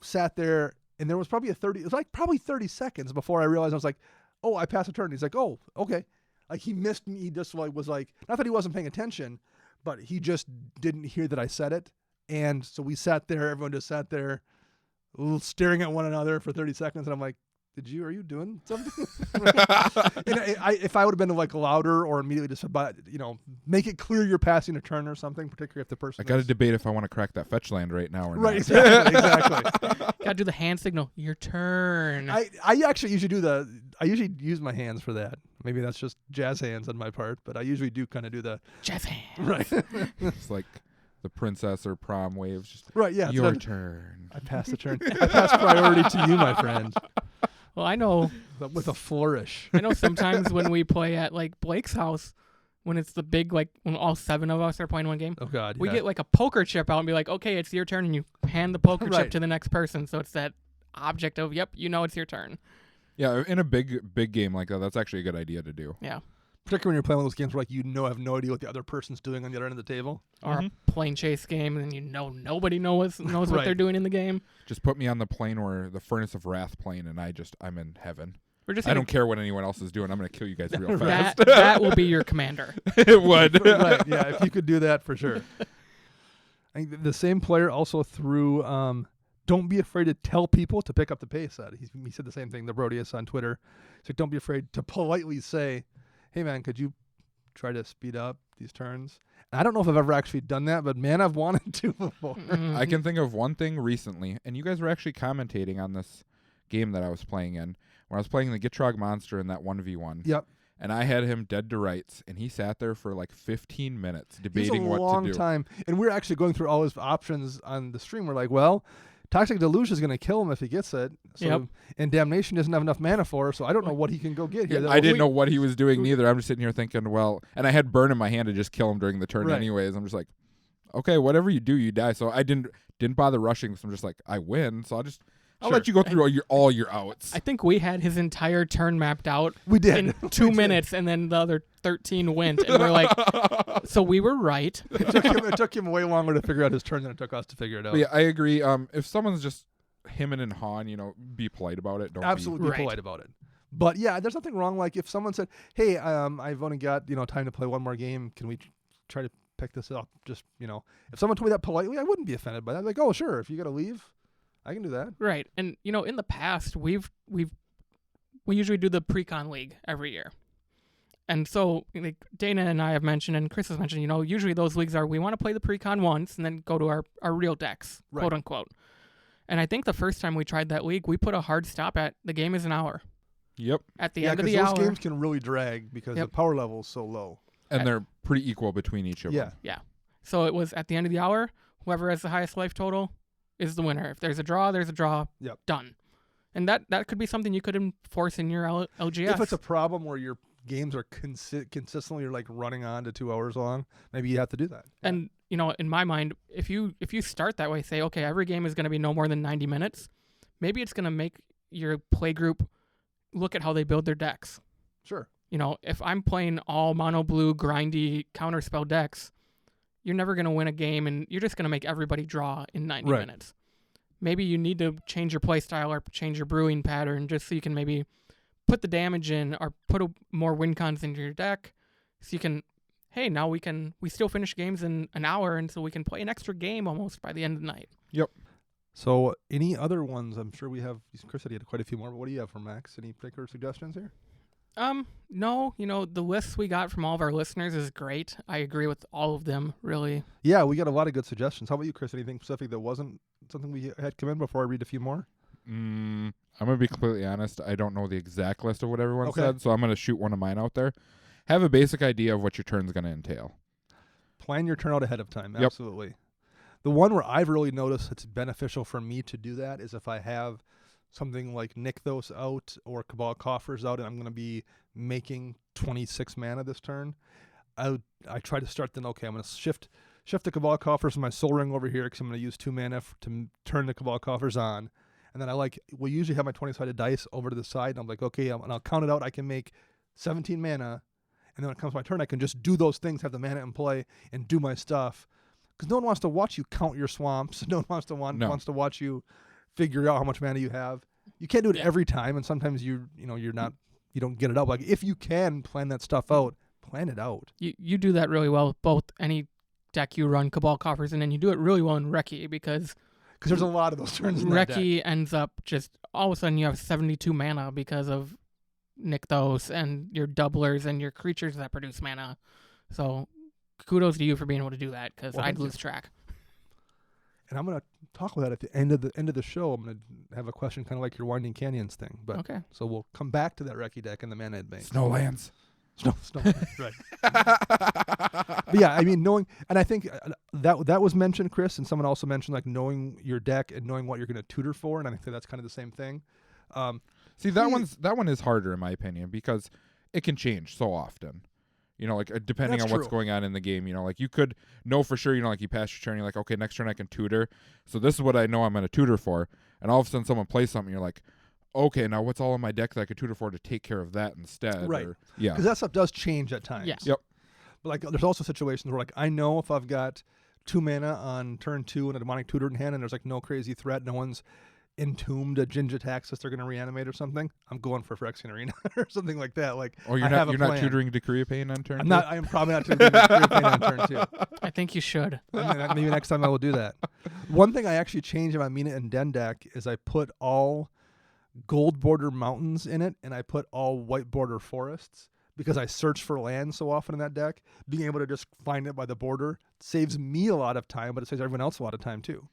sat there, and there was probably it was like probably 30 seconds before I realized. I was like, oh, I passed a turn. He's like, oh, okay. Like he missed me. He just was like, not that he wasn't paying attention, but he just didn't hear that I said it. And so we sat there, everyone just sat there staring at one another for 30 seconds. And I'm like, are you doing something? And if I would have been like louder or immediately just about, make it clear you're passing a turn or something, particularly if the person I got to debate if I want to crack that fetch land right now or right, not. exactly. Gotta do the hand signal. Your turn. I actually usually I usually use my hands for that. Maybe that's just jazz hands on my part, but I usually do kind of do the Jazz hand. right. It's like the princess or prom waves. Just Right, yeah. your turn. I pass the turn. I pass priority to you, my friend. Well, I know. But with a flourish. I know sometimes when we play at like Blake's house, when it's the big, like when all 7 of us are playing one game, Oh God. we yeah. get like a poker chip out and be like, okay, it's your turn, and you hand the poker Right. chip to the next person. So it's that object of, yep, it's your turn. Yeah, in a big game like that, that's actually a good idea to do. Yeah. Particularly when you're playing one of those games where have no idea what the other person's doing on the other end of the table. Or a plane chase game, and then nobody knows what Right. they're doing in the game. Just put me on the plane where the Furnace of Wrath plane, and I'm in heaven. We're just I don't care what anyone else is doing. I'm going to kill you guys real that fast. that will be your commander. It would. Right, yeah, if you could do that for sure. I think the same player also threw don't be afraid to tell people to pick up the pace. He said the same thing, the Brodius on Twitter. So don't be afraid to politely say, hey man, could you try to speed up these turns? And I don't know if I've ever actually done that, but man, I've wanted to before. I can think of one thing recently, and you guys were actually commentating on this game that I was playing in, when I was playing the Gitrog monster in that 1v1. Yep. And I had him dead to rights, and he sat there for like 15 minutes debating what to do. It's a long time. And we're actually going through all his options on the stream. We're like, well, Toxic Deluge is going to kill him if he gets it. So, Yep. And Damnation doesn't have enough mana for her, so I don't know what he can go get here. I didn't know what he was doing neither. I'm just sitting here thinking, well, and I had Burn in my hand to just kill him during the turn Right. anyways. I'm just like, okay, whatever you do, you die. So I didn't bother rushing. So I'm just like, I win. So I'll Sure. let you go through all your outs. I think we had his entire turn mapped out We did. in 2 minutes, and then the other 13 went, and we're like, so we were right. It took him way longer to figure out his turn than it took us to figure it out. But yeah, I agree. If someone's just hemming and hawing, be polite about it. Don't Absolutely Right. polite about it. But yeah, there's nothing wrong. Like if someone said, hey, I've only got time to play one more game. Can we try to pick this up? Just if someone told me that politely, I wouldn't be offended by that. Like, oh sure, if you got to leave, I can do that. Right. And in the past, we usually do the pre-con league every year. And so like Dana and I have mentioned, and Chris has mentioned, usually those leagues are, we want to play the pre-con once and then go to our real decks, Right. quote unquote. And I think the first time we tried that league, we put a hard stop at the game is an hour. Yep. At the Yeah, end of because the those hour. games can really drag because Yep. the power level is so low. And they're pretty equal between each of Yeah. them. Yeah. So it was at the end of the hour, whoever has the highest life total is the winner. If there's a draw, there's a draw. Yep. Done. And that could be something you could enforce in your LGS. If it's a problem where your games are consistently like running on to 2 hours long, maybe you have to do that. And in my mind, if you start that way, say, okay, every game is going to be no more than 90 minutes, maybe it's going to make your play group look at how they build their decks. Sure. If I'm playing all mono blue grindy counterspell decks, you're never going to win a game, and you're just going to make everybody draw in 90 Right. minutes. Maybe you need to change your play style or change your brewing pattern just so you can maybe put the damage in or put more win cons into your deck so you can, hey, now we still finish games in an hour, and so we can play an extra game almost by the end of the night. Yep. So any other ones? I'm sure we have. Chris said he had quite a few more, but what do you have for Max? Any particular suggestions here? No, the lists we got from all of our listeners is great. I agree with all of them, really. Yeah, we got a lot of good suggestions. How about you, Chris? Anything specific that wasn't something we had come in before I read a few more? I'm gonna be completely honest. I don't know the exact list of what everyone Okay. said, so I'm gonna shoot one of mine out there. Have a basic idea of what your turn's gonna entail. Plan your turn out ahead of time. Yep. Absolutely. The one where I've really noticed it's beneficial for me to do that is if I have something like Nykthos out or Cabal Coffers out, and I'm going to be making 26 mana this turn. I try to start then. Okay, I'm going to shift the Cabal Coffers and my Soul Ring over here because I'm going to use 2 mana to turn the Cabal Coffers on, and then we'll usually have my 20-sided dice over to the side, and I'm like, okay, and I'll count it out. I can make 17 mana, and then when it comes to my turn, I can just do those things, have the mana in play, and do my stuff. Because no one wants to watch you count your swamps. No one wants to watch you figure out how much mana you have. You can't do it every time, and sometimes you don't get it out. Like if you can plan that stuff out, plan it out. You do that really well. Both any deck you run Cabal Coffers in, and you do it really well in Recce because there's a lot of those turns in that deck. Recce ends up just all of a sudden you have 72 mana because of Nykthos and your doublers and your creatures that produce mana. So kudos to you for being able to do that because I'd lose track. And I'm going to talk about that at the end of the show. I'm going to have a question kind of like your Winding Canyons thing. But okay. So we'll come back to that Recce deck and the mana bank. Snowlands. Snowlands, right. But yeah, I mean, knowing, and I think that was mentioned, Chris, and someone also mentioned like knowing your deck and knowing what you're going to tutor for, and I think that's kind of the same thing. See, that one is harder in my opinion because it can change so often. You know, like depending on what's going on in the game, you know, like you could know for sure, you know, like you pass your turn, you're like, okay, next turn I can tutor. So this is what I know I'm going to tutor for. And all of a sudden someone plays something, you're like, okay, now what's all in my deck that I could tutor for to take care of that instead? Right. Yeah. Because that stuff does change at times. Yeah. Yep. But like there's also situations where like I know if I've got 2 mana on turn 2 and a demonic tutor in hand and there's like no crazy threat, no one's entombed a Ginja Taxis they're going to reanimate or something, I'm going for Phyrexian Arena or something like that. Like, oh, you're not tutoring Decree of Pain on turn 2? I am probably not tutoring Decree of Pain on turn 2. I think you should. Maybe next time I will do that. One thing I actually changed in my Mina and Den deck is I put all gold border mountains in it and I put all white border forests because I search for land so often in that deck. Being able to just find it by the border saves me a lot of time, but it saves everyone else a lot of time too.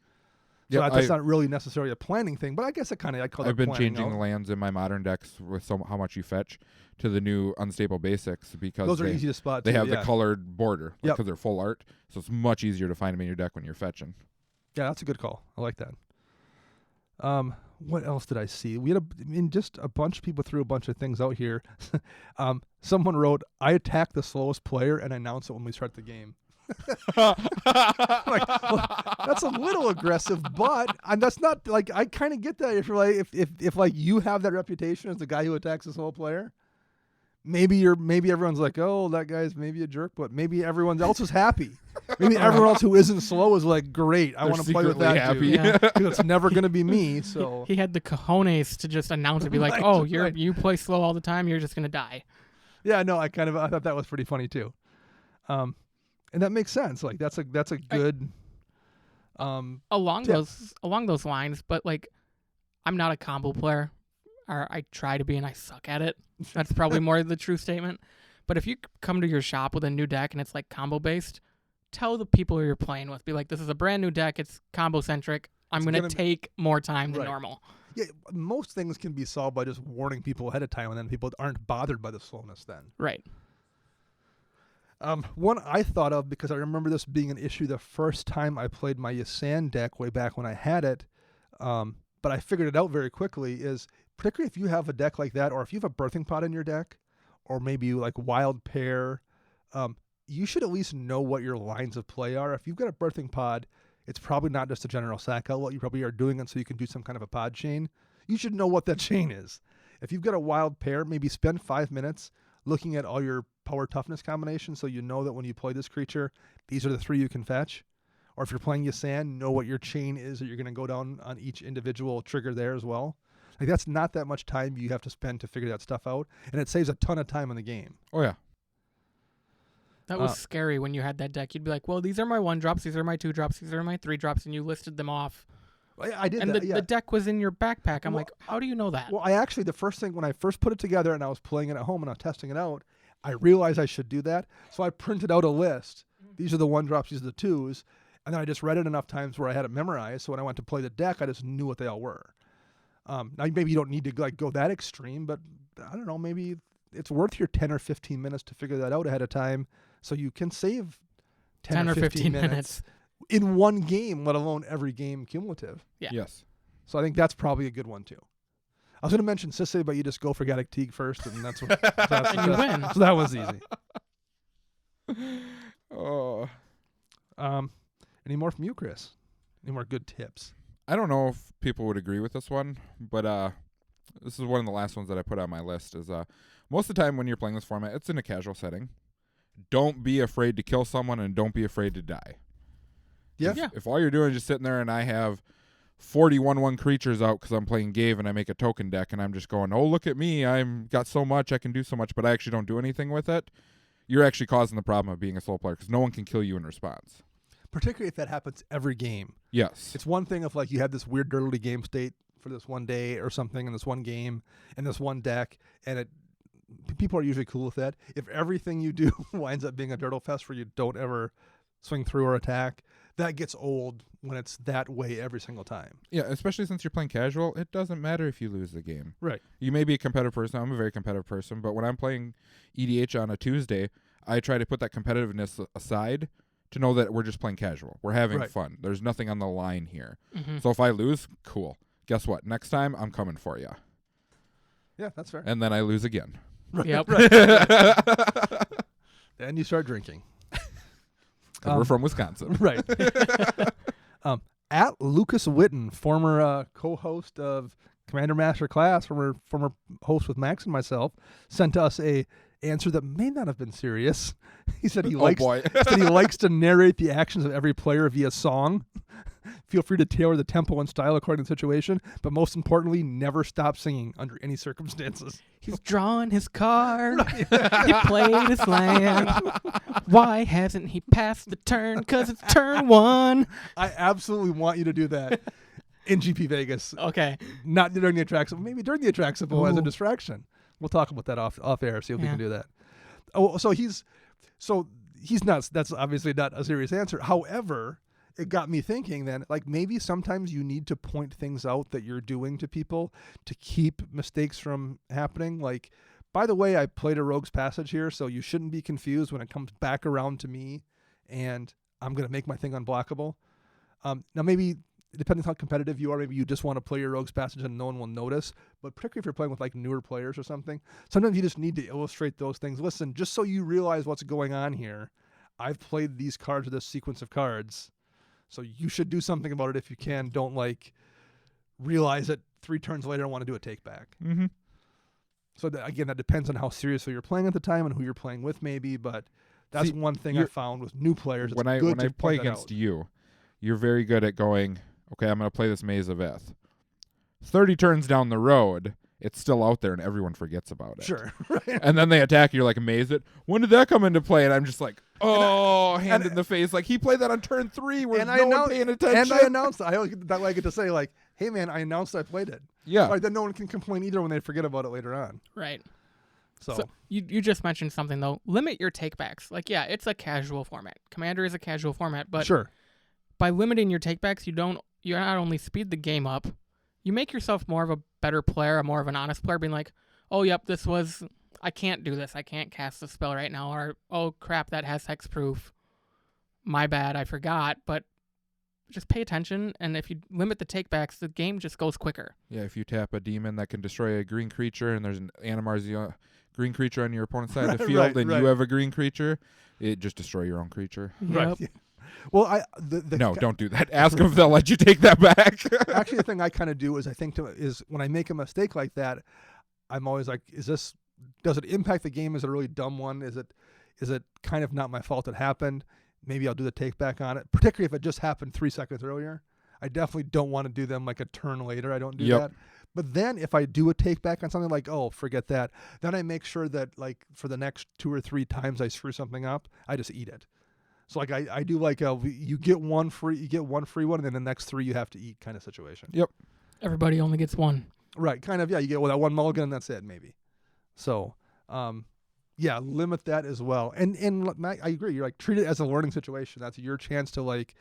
So that's not really necessarily a planning thing, but I guess I call it planning. I've been changing lands in my modern decks with how much you fetch to the new unstable basics because those are easy to spot. They have the colored border because Yep. they're full art, so it's much easier to find them in your deck when you're fetching. Yeah, that's a good call. I like that. What else did I see? We had just a bunch of people threw a bunch of things out here. Someone wrote, "I attack the slowest player and announce it when we start the game." Like, well, that's a little aggressive, but that's not like I kind of get that if you're like if like you have that reputation as the guy who attacks the slow player. Maybe everyone's like, oh, that guy's maybe a jerk, but maybe everyone else is happy. Maybe everyone else who isn't slow is like, great, I want to play with that happy. dude. Yeah. Because it's never going to be me. So He had the cojones to just announce it, be like, Right, oh, right. you play slow all the time, you're just gonna die. yeah, no, I thought that was pretty funny too. And that makes sense. Like that's a good Along tip. those lines, but like I'm not a combo player. Or I try to be and I suck at it. That's probably more the true statement. But if you come to your shop with a new deck and it's like combo based, tell the people who you're playing with. Be like, this is a brand new deck. It's combo centric. I'm going to take more time than Right. normal. Yeah, most things can be solved by just warning people ahead of time, and then people aren't bothered by the slowness then. Right. One I thought of, because I remember this being an issue the first time I played my Yasan deck way back when I had it, but I figured it out very quickly, is particularly if you have a deck like that, or if you have a birthing pod in your deck, or maybe like wild pair, you should at least know what your lines of play are. If you've got a birthing pod, it's probably not just a general sack outlet. You probably are doing it so you can do some kind of a pod chain. You should know what that chain is. If you've got a wild pair, maybe spend 5 minutes looking at all your power toughness combinations so you know that when you play this creature, these are the 3 you can fetch. Or if you're playing Yasan, know what your chain is that you're going to go down on each individual trigger there as well. Like that's not that much time you have to spend to figure that stuff out, and it saves a ton of time in the game. Oh yeah. That was scary when you had that deck. You'd be like, well, these are my 1-drops, these are my 2-drops, these are my 3-drops, and you listed them off. I did and that, the deck was in your backpack. I'm Well, like, how do you know that? Well, I actually, the first thing when I first put it together and I was playing it at home and I was testing it out, I realized I should do that. So I printed out a list. These are the 1-drops, these are the 2s. And then I just read it enough times where I had it memorized. So when I went to play the deck, I just knew what they all were. Now maybe you don't need to like go that extreme, but I don't know, maybe it's worth your 10 or 15 minutes to figure that out ahead of time, so you can save 10 or 15 minutes in one game, let alone every game cumulative. Yeah. Yes. So I think that's probably a good one too. I was going to mention Sicily, but you just go for Gaddock Teague first, and that's what. And you win. So that was easy. Oh. Any more from you, Chris? Any more good tips? I don't know if people would agree with this one, but this is one of the last ones that I put on my list. Is most of the time when you're playing this format, it's in a casual setting. Don't be afraid to kill someone, and don't be afraid to die. Yeah. If all you're doing is just sitting there and I have 41 creatures out because I'm playing Gave and I make a token deck and I'm just going, oh, look at me, I'm got so much, I can do so much, but I actually don't do anything with it, you're actually causing the problem of being a slow player because no one can kill you in response. Particularly if that happens every game. Yes. It's one thing if like you have this weird dirty game state for this one day or something in this one game and this one deck, and people are usually cool with that. If everything you do winds up being a dirtle fest where you don't ever swing through or attack, that gets old when it's that way every single time. Yeah, especially since you're playing casual, it doesn't matter if you lose the game. Right. You may be a competitive person. I'm a very competitive person, but when I'm playing EDH on a Tuesday, I try to put that competitiveness aside to know that we're just playing casual. We're having fun. There's nothing on the line here. Mm-hmm. So if I lose, cool. Guess what? Next time, I'm coming for you. Yeah, that's fair. And then I lose again. Right. Yep. Then you start drinking. We're from Wisconsin. Right. At Lucas Witten, former co-host of Commander Master Class, former host with Max and myself, sent us a answer that may not have been serious. He said he likes to narrate the actions of every player via song. Feel free to tailor the tempo and style according to the situation, but most importantly, never stop singing under any circumstances. He's drawn his card. He played his land. Why hasn't he passed the turn? Because it's turn 1. I absolutely want you to do that in GP Vegas. Okay. Not during the AtraxaBowl, maybe during the AtraxaBowl as a Ooh. distraction. We'll talk about that off air, see if we can do that. Oh, so he's nuts. That's obviously not a serious answer. However, it got me thinking then, like maybe sometimes you need to point things out that you're doing to people to keep mistakes from happening. Like, by the way, I played a Rogue's Passage here, so you shouldn't be confused when it comes back around to me and I'm going to make my thing unblockable. Now maybe, depending on how competitive you are, maybe you just want to play your Rogue's Passage and no one will notice. But particularly if you're playing with like newer players or something, sometimes you just need to illustrate those things. Listen, just so you realize what's going on here, I've played these cards with this sequence of cards. So you should do something about it if you can. Don't like realize it 3 turns later and want to do a take back. Mm-hmm. So again, that depends on how seriously you're playing at the time and who you're playing with maybe. But that's one thing I found with new players. It's when I play against you, you're very good at going, okay, I'm going to play this Maze of Ith. 30 turns down the road, it's still out there and everyone forgets about it. Sure. Right. And then they attack you, you're like, Maze it. When did that come into play? And I'm just like, hand in the face. Like, he played that on turn 3 where no one paying attention. And I announced that way I get to say, like, hey, man, I announced I played it. Yeah. Like, then no one can complain either when they forget about it later on. Right. So you just mentioned something, though. Limit your takebacks. Like, yeah, it's a casual format. Commander is a casual format, but sure. By limiting your takebacks, you not only speed the game up, you make yourself more of a better player, more of an honest player, being like, oh, yep, I can't do this. I can't cast the spell right now. Or, oh, crap, that has hexproof. My bad, I forgot. But just pay attention, and if you limit the takebacks, the game just goes quicker. Yeah, if you tap a demon that can destroy a green creature and there's an Animar's green creature on your opponent's side of the field and you have a green creature, it just destroy your own creature. Yep. Right. Well, No, don't do that. Ask them if they'll let you take that back. Actually, the thing I kind of do is is when I make a mistake like that, I'm always like, does it impact the game? Is it a really dumb one? Is it kind of not my fault it happened? Maybe I'll do the take back on it, particularly if it just happened 3 seconds earlier. I definitely don't want to do them like a turn later. I don't do that. But then if I do a take back on something like, oh, forget that, then I make sure that like for the next 2 or 3 times I screw something up, I just eat it. So like I do like you get one free one, and then the next 3 you have to eat kind of situation. Yep. Everybody only gets one. Right, kind of. Yeah, you get that one mulligan, and that's it, maybe. So, yeah, limit that as well. And I agree. You're like treat it as a learning situation. That's your chance to like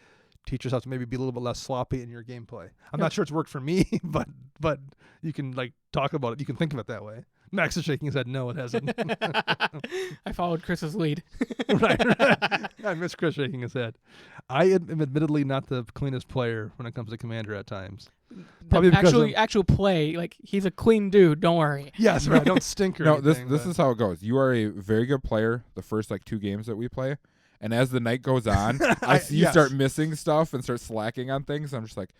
teach yourself to maybe be a little bit less sloppy in your gameplay. I'm not sure it's worked for me, but you can like talk about it. You can think of it that way. Max is shaking his head. No, it hasn't. I followed Chris's lead. right. I miss Chris shaking his head. I am admittedly not the cleanest player when it comes to Commander at times. Probably because actual play, like he's a clean dude. Don't worry. Yes, right. I don't stink or No, anything. this is how it goes. You are a very good player the first like 2 games that we play, and as the night goes on, I see you start missing stuff and start slacking on things. I'm just like,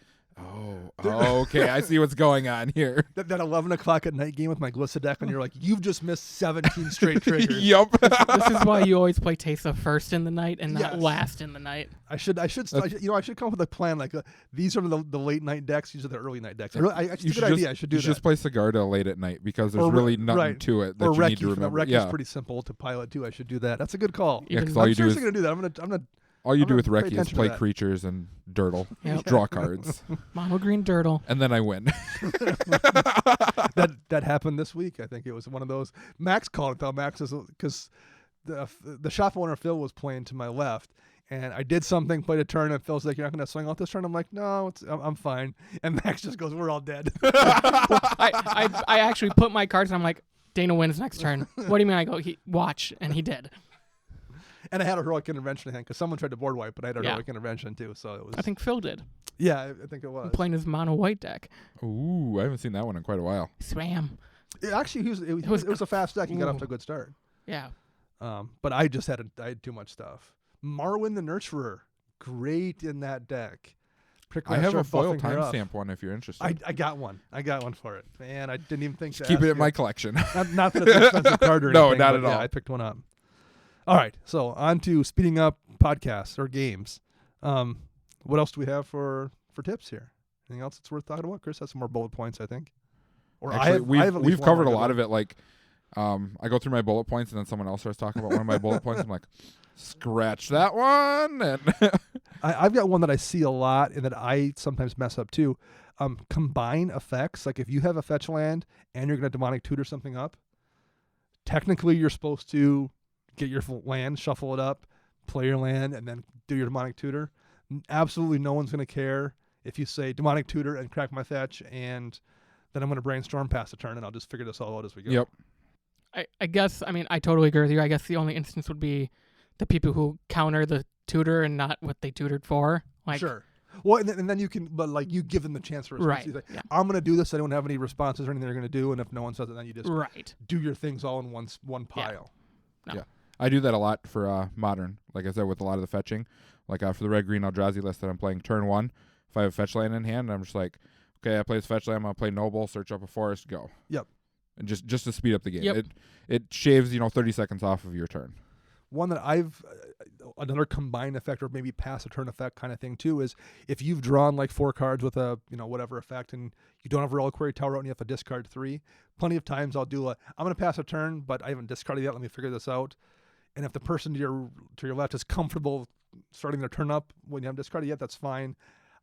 oh, okay, I see what's going on here. That 11 o'clock at night game with my Glissa deck, and you're like, you've just missed 17 straight triggers. Yup. This is why you always play Tesa first in the night and not last in the night. I should come up with a plan like these are the late night decks. These are the early night decks. It's a good idea. I should do that. You should just play Sigarda late at night because there's really nothing to it that you need to remember. Reki's pretty simple to pilot too. I should do that. That's a good call. Yeah, because I'm seriously gonna do that. I'm gonna. All you do with Reki is play creatures and Dirtle, draw cards. Mono green Dirtle. And then I win. That happened this week. I think it was one of those. Max called it though. Max is because the shop owner Phil was playing to my left, and I did something, played a turn, and Phil's like, "You're not going to swing out this turn." I'm like, "No, I'm fine." And Max just goes, "We're all dead." I actually put my cards, and I'm like, "Dana wins next turn." What do you mean? I go, "Watch," and he did. And I had a heroic intervention in hand because someone tried to board wipe, but I had a heroic intervention too. So it was. I think Phil did. Yeah, I think it was. Playing his mono white deck. Ooh, I haven't seen that one in quite a while. Swam. Actually, it was a fast deck. He got off to a good start. Yeah. But I had too much stuff. Marwyn the Nurturer, great in that deck. I have a foil timestamp one if you're interested. I got one. I got one for it. Man, I didn't even think to keep it in you. my collection. Not that it's an expensive card or anything. No, not at all. I picked one up. All right, so on to speeding up podcasts or games. What else do we have for tips here? Anything else that's worth talking about? Chris has some more bullet points, I think. Or actually, we've covered a lot of it. Like, I go through my bullet points, and then someone else starts talking about one of my bullet points. I'm like, scratch that one. And I've got one that I see a lot and that I sometimes mess up too. Combine effects. Like if you have a fetch land and you're going to demonic tutor something up, technically you're supposed to get your land, shuffle it up, play your land, and then do your demonic tutor. Absolutely no one's going to care if you say demonic tutor and crack my fetch, and then I'm going to brainstorm past the turn, and I'll just figure this all out as we go. Yep. I guess, I mean, I totally agree with you. I guess the only instance would be the people who counter the tutor and not what they tutored for. Like, sure. Well, and then you can, but like you give them the chance for response. Right. Like, I'm going to do this. I don't have any responses or anything they're going to do, and if no one says it, then you just do your things all in one pile. No. Yeah. I do that a lot for Modern. Like I said, with a lot of the fetching. Like for the red-green Eldrazi list that I'm playing turn 1, if I have a fetch land in hand, I'm just like, okay, I play this fetch land, I'm going to play Noble, search up a forest, go. Yep. And just to speed up the game. Yep. It shaves, 30 seconds off of your turn. One that another combined effect or maybe pass a turn effect kind of thing too is if you've drawn like 4 cards with a, whatever effect and you don't have a Reliquary Tower out and you have to discard 3, plenty of times I'll do I'm going to pass a turn, but I haven't discarded yet. Let me figure this out. And if the person to your left is comfortable starting their turn up when you haven't discarded yet, that's fine.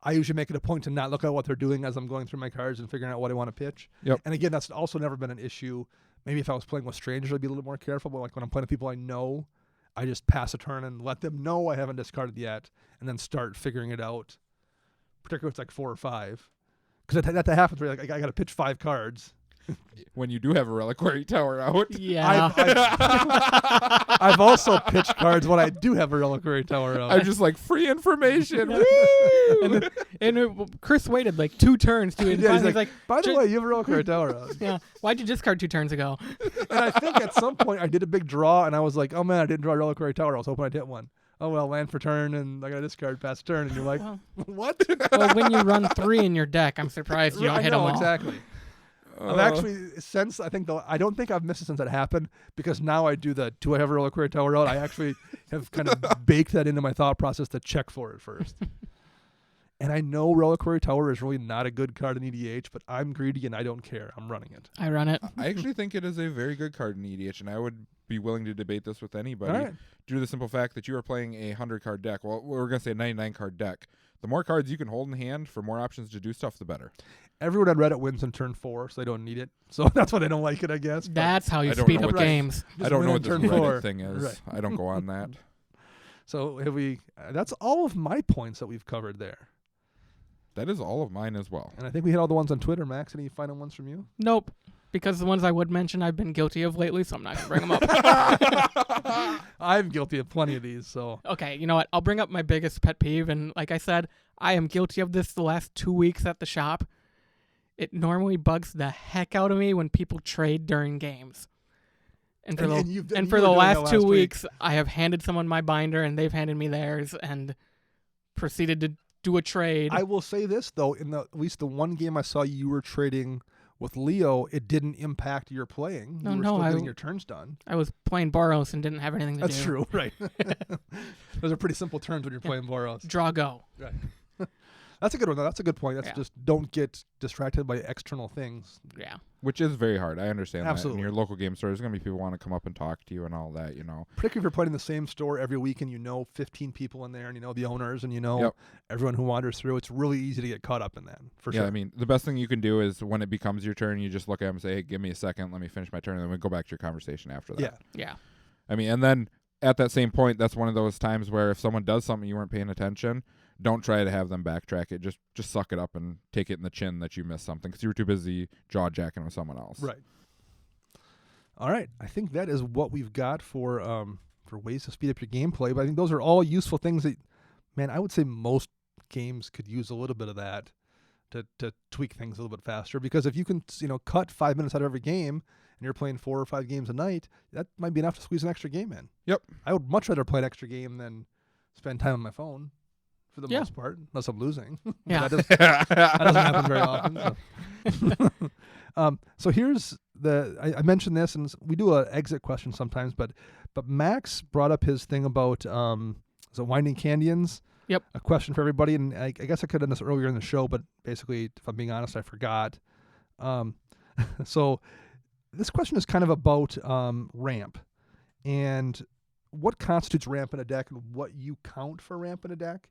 I usually make it a point to not look at what they're doing as I'm going through my cards and figuring out what I want to pitch. Yep. And again, that's also never been an issue. Maybe if I was playing with strangers, I'd be a little more careful. But like when I'm playing with people I know, I just pass a turn and let them know I haven't discarded yet, and then start figuring it out. Particularly if it's like 4 or 5, because that happens where like I got to pitch 5 cards. When you do have a Reliquary Tower out. Yeah. I've also pitched cards when I do have a Reliquary Tower out. I'm just like, free information. Woo! and Chris waited like 2 turns to it. He's like, by the way, you have a Reliquary Tower out. Yeah. Why'd you discard 2 turns ago? And I think at some point I did a big draw, and I was like, oh man, I didn't draw a Reliquary Tower. I was hoping I'd hit one. Oh well, land for turn, and I got to discard past turn. And you're like, what? Well, when you run 3 in your deck, I'm surprised you don't hit them all. Exactly. I've actually, since I don't think I've missed it since that happened, because now I do do I have a Reliquary Tower out? I actually have kind of baked that into my thought process to check for it first. And I know Reliquary Tower is really not a good card in EDH, but I'm greedy and I don't care. I'm running it. I run it. I actually think it is a very good card in EDH, and I would be willing to debate this with anybody due to the simple fact that you are playing a 100-card deck. Well, we're going to say a 99-card deck. The more cards you can hold in hand for more options to do stuff, the better. Everyone on Reddit wins in turn 4, so they don't need it. So that's why they don't like it, I guess. That's how you speed up games. I don't know what this turn Reddit 4 thing is. Right. I don't go on that. So have we? That's all of my points that we've covered there, That is all of mine as well. and I think we hit all the ones on Twitter. Max, any final ones from you? Nope. Because the ones I would mention I've been guilty of lately, so I'm not going to bring them up. I'm guilty of plenty of these. So Okay, you know what? I'll bring up my biggest pet peeve, and like I said, I am guilty of this the last 2 weeks at the shop. It normally bugs the heck out of me when people trade during games. And for And- the, and you've- and and you for were the doing last that 2 last week. weeks, I have handed someone my binder, and they've handed me theirs, and proceeded to do a trade. I will say this though, in at least the one game I saw you were trading with Leo, it didn't impact your playing. You Oh, were no, still I- getting your turns done. I was playing Boros and didn't have anything to That's do. true, right? Those are pretty simple turns when you're playing Boros. Draw go. Right. That's a good one. Though. That's a good point. That's Yeah. just don't get distracted by external things. Yeah. Which is very hard. I understand Absolutely. that. In your local game store, there's going to be people who want to come up and talk to you and all that, Particularly if you're playing in the same store every week and you know 15 people in there and you know the owners and you know Yep. everyone who wanders through, it's really easy to get caught up in that, for Yeah, sure. I mean, the best thing you can do is when it becomes your turn, you just look at them and say, hey, give me a second, let me finish my turn, and then we go back to your conversation after that. Yeah. Yeah. I mean, and then at that same point, that's one of those times where if someone does something you weren't paying attention, don't try to have them backtrack it. Just suck it up and take it in the chin that you missed something because you were too busy jaw-jacking with someone else. Right. All right. I think that is what we've got for ways to speed up your gameplay. But I think those are all useful things that, man, I would say most games could use a little bit of that to tweak things a little bit faster. Because if you can, cut 5 minutes out of every game and you're playing 4 or 5 games a night, that might be enough to squeeze an extra game in. Yep. I would much rather play an extra game than spend time on my phone for the Yeah. most part, unless I'm losing. Yeah. that doesn't happen very often. So, so here's I mentioned this, and we do an exit question sometimes, but Max brought up his thing about is it Winding Canyons? Yep. A question for everybody, and I guess I could have done this earlier in the show, but basically, if I'm being honest, I forgot. So this question is kind of about ramp and what constitutes ramp in a deck and what you count for ramp in a deck.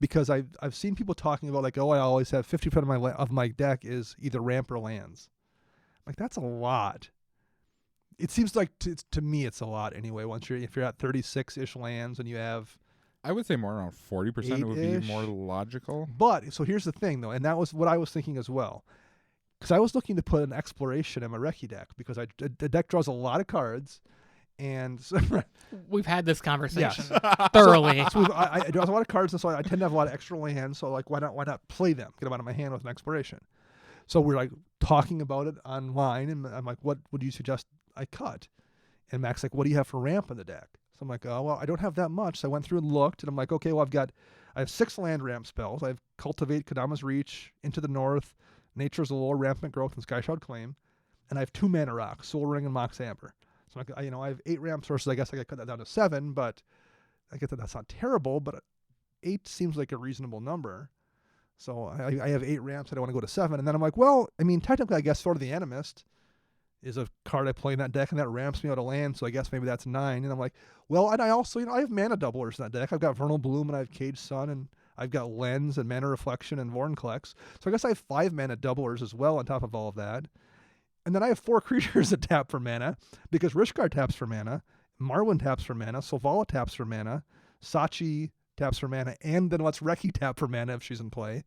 Because I've seen people talking about I always have 50% of my deck is either ramp or lands. Like that's a lot. It seems like to me it's a lot anyway. If you're at 36-ish lands and you have, I would say more around 40% would be 8-ish. more logical. but so here's the thing though, and that was what I was thinking as well. Because I was looking to put an exploration in my Recce deck because the deck draws a lot of cards, and so, We've had this conversation Yes. thoroughly. So I draw a lot of cards, and so I tend to have a lot of extra lands. So why not play them? Get them out of my hand with an exploration. So we're talking about it online, and I'm like, what would you suggest I cut? And Mac's like, what do you have for ramp in the deck? So I'm like, oh well, I don't have that much. So I went through and looked, and I'm like, okay, well I have 6 land ramp spells. I have Cultivate, Kadama's Reach, Into the North, Nature's Allure, Rampant Growth, and Skyshroud Claim, and I have 2 mana rocks, Soul Ring and Mox Amber. So I have 8 ramp sources. I guess I could cut that down to 7, but I get that that's not terrible, but 8 seems like a reasonable number. So I have 8 ramps. I don't want to go to 7. And then I'm like, well, I mean, technically, I guess Sword of the Animist is a card I play in that deck, and that ramps me out of land. So I guess maybe that's 9. And I'm like, well, and I also, I have mana doublers in that deck. I've got Vernal Bloom, and I have Cage Sun, and I've got Lens and Mana Reflection and Vornclex. So I guess I have 5 mana doublers as well on top of all of that. And then I have 4 creatures that tap for mana because Rishkar taps for mana, Marwyn taps for mana, Solvala taps for mana, Sachi taps for mana, and then lets Recce tap for mana if she's in play.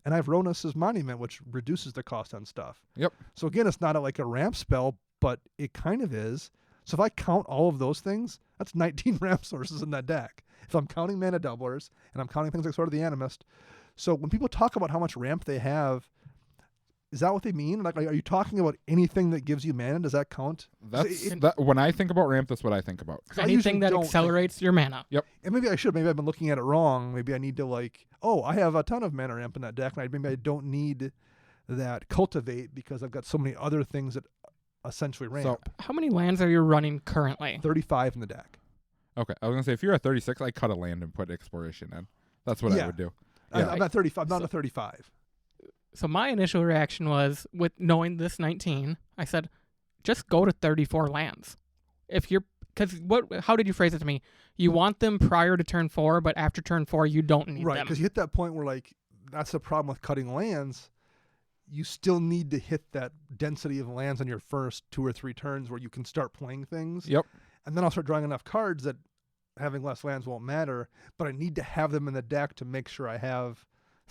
And I have Ronus' Monument, which reduces the cost on stuff. Yep. So again, it's not like a ramp spell, but it kind of is. So if I count all of those things, that's 19 ramp sources in that deck. If I'm counting mana doublers, and I'm counting things like Sword of the Animist. So when people talk about how much ramp they have, is that what they mean? Like, are you talking about anything that gives you mana? Does that count? When I think about ramp, that's what I think about. I usually Anything that don't, accelerates your mana. And maybe I should. Maybe I've been looking at it wrong. Maybe I need to I have a ton of mana ramp in that deck, and maybe I don't need that Cultivate because I've got so many other things that essentially ramp. So, How many lands are you running currently? 35 in the deck. okay, I was going to say, if you're at 36, I cut a land and put exploration in. That's what I would do. Yeah. I'm not 35. I'm not a 35. So my initial reaction was, with knowing this 19, I said, just go to 34 lands. How did you phrase it to me? You want them prior to turn 4, but after turn 4, you don't need Right, them. because you hit that point where that's the problem with cutting lands. You still need to hit that density of lands on your first 2 or 3 turns where you can start playing things. Yep. And then I'll start drawing enough cards that having less lands won't matter, but I need to have them in the deck to make sure I have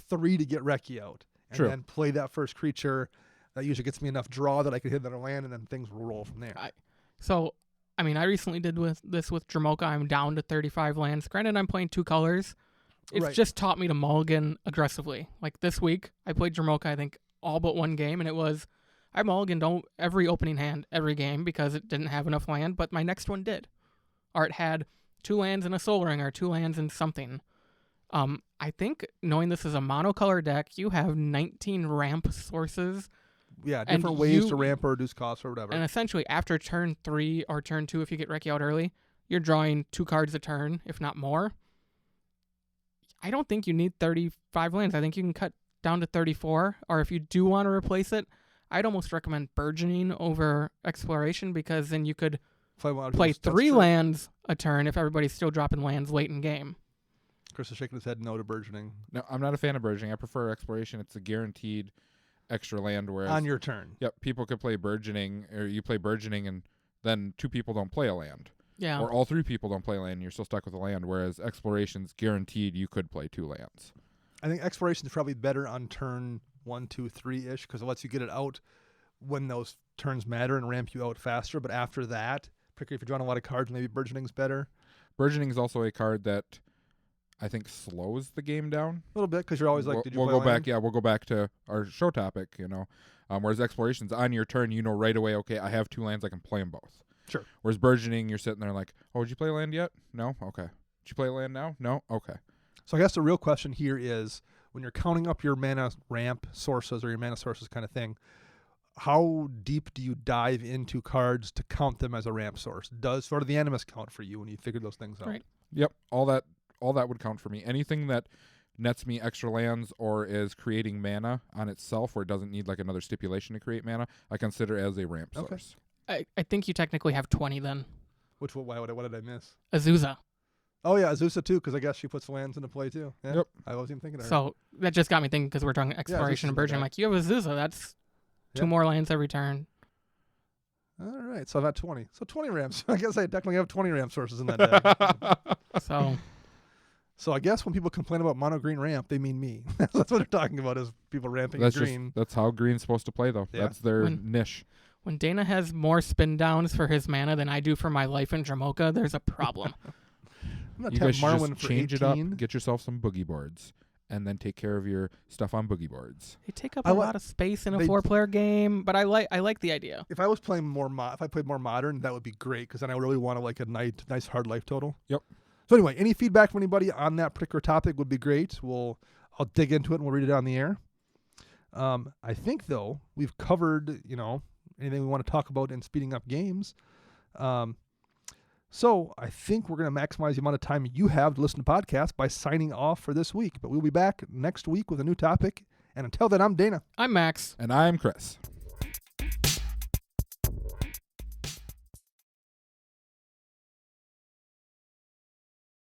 3 to get Recce out. And True. then play that first creature. That usually gets me enough draw that I can hit another land, and then things will roll from there. I recently did this with Dramoka. I'm down to 35 lands. Granted, I'm playing 2 colors. It's Right. just taught me to mulligan aggressively. Like this week, I played Dramoka, I think, all but 1 game, and it was I mulliganed every opening hand every game because it didn't have enough land, but my next one did. Or it had 2 lands and a Soul Ring, or 2 lands and something. I think, knowing this is a monocolor deck, you have 19 ramp sources. Yeah, And different ways you- to ramp or reduce costs or whatever. And essentially, after turn 3 or turn 2, if you get Recce out early, you're drawing 2 cards a turn, if not more. I don't think you need 35 lands. I think you can cut down to 34. Or if you do want to replace it, I'd almost recommend Burgeoning over Exploration, because then you could play 3 lands a turn if everybody's still dropping lands late in game. Chris is shaking his head no to Burgeoning. No, I'm not a fan of Burgeoning. I prefer Exploration. It's a guaranteed extra land, whereas On your turn. yep, people could play Burgeoning, or you play Burgeoning and then 2 people don't play a land. Yeah. Or all 3 people don't play a land and you're still stuck with a land, whereas Exploration's guaranteed you could play 2 lands. I think Exploration is probably better on turn 1, 2, 3-ish, because it lets you get it out when those turns matter and ramp you out faster. But after that, particularly if you're drawing a lot of cards, maybe Burgeoning's better. Burgeoning is also a card that I think slows the game down. A little bit, because you're always like, did you we'll play go a land? back. Yeah, we'll go back to our show topic. Whereas Exploration's on your turn, you know right away. Okay, I have 2 lands, I can play them both. Sure. Whereas Burgeoning, you're sitting there like, oh, did you play a land yet? No. Okay. Did you play a land now? No. Okay. So I guess the real question here is, when you're counting up your mana ramp sources or your mana sources kind of thing, how deep do you dive into cards to count them as a ramp source? Does sort of the Animus count for you when you figure those things out? Right. Yep. All that would count for me. Anything that nets me extra lands or is creating mana on itself, where it doesn't need like another stipulation to create mana, I consider as a ramp Okay. source. I think you technically have 20 then. What did I miss? Azusa. Oh, yeah, Azusa, too, because I guess she puts lands into play, too. Yeah, Yep. I wasn't even thinking of her. So that just got me thinking, because we're talking Exploration and Azusa's Burgeoning. good. I'm like, you have Azusa. That's 2 Yeah. more lands every turn. All right, so I'm at 20. So 20 ramps. I guess I technically have 20 ramp sources in that deck. So So I guess when people complain about mono green ramp, they mean me. That's what they're talking about, is people ramping green. That's how green's supposed to play, though. Yeah. That's their When- niche. when Dana has more spin downs for his mana than I do for my life in Dramoka, there's a problem. I'm not You tap guys should Marwin just for change 18. it up, get yourself some boogie boards, and then take care of your stuff on boogie boards. They take up I a li- lot of space in a they- 4-player game, but I like the idea. If I was playing if I played more modern, that would be great, because then I really want a nice hard life total. Yep. So anyway, any feedback from anybody on that particular topic would be great. I'll dig into it and we'll read it on the air. I think though we've covered anything we want to talk about in speeding up games. So I think we're going to maximize the amount of time you have to listen to podcasts by signing off for this week. But we'll be back next week with a new topic. And until then, I'm Dana. I'm Max. And I'm Chris.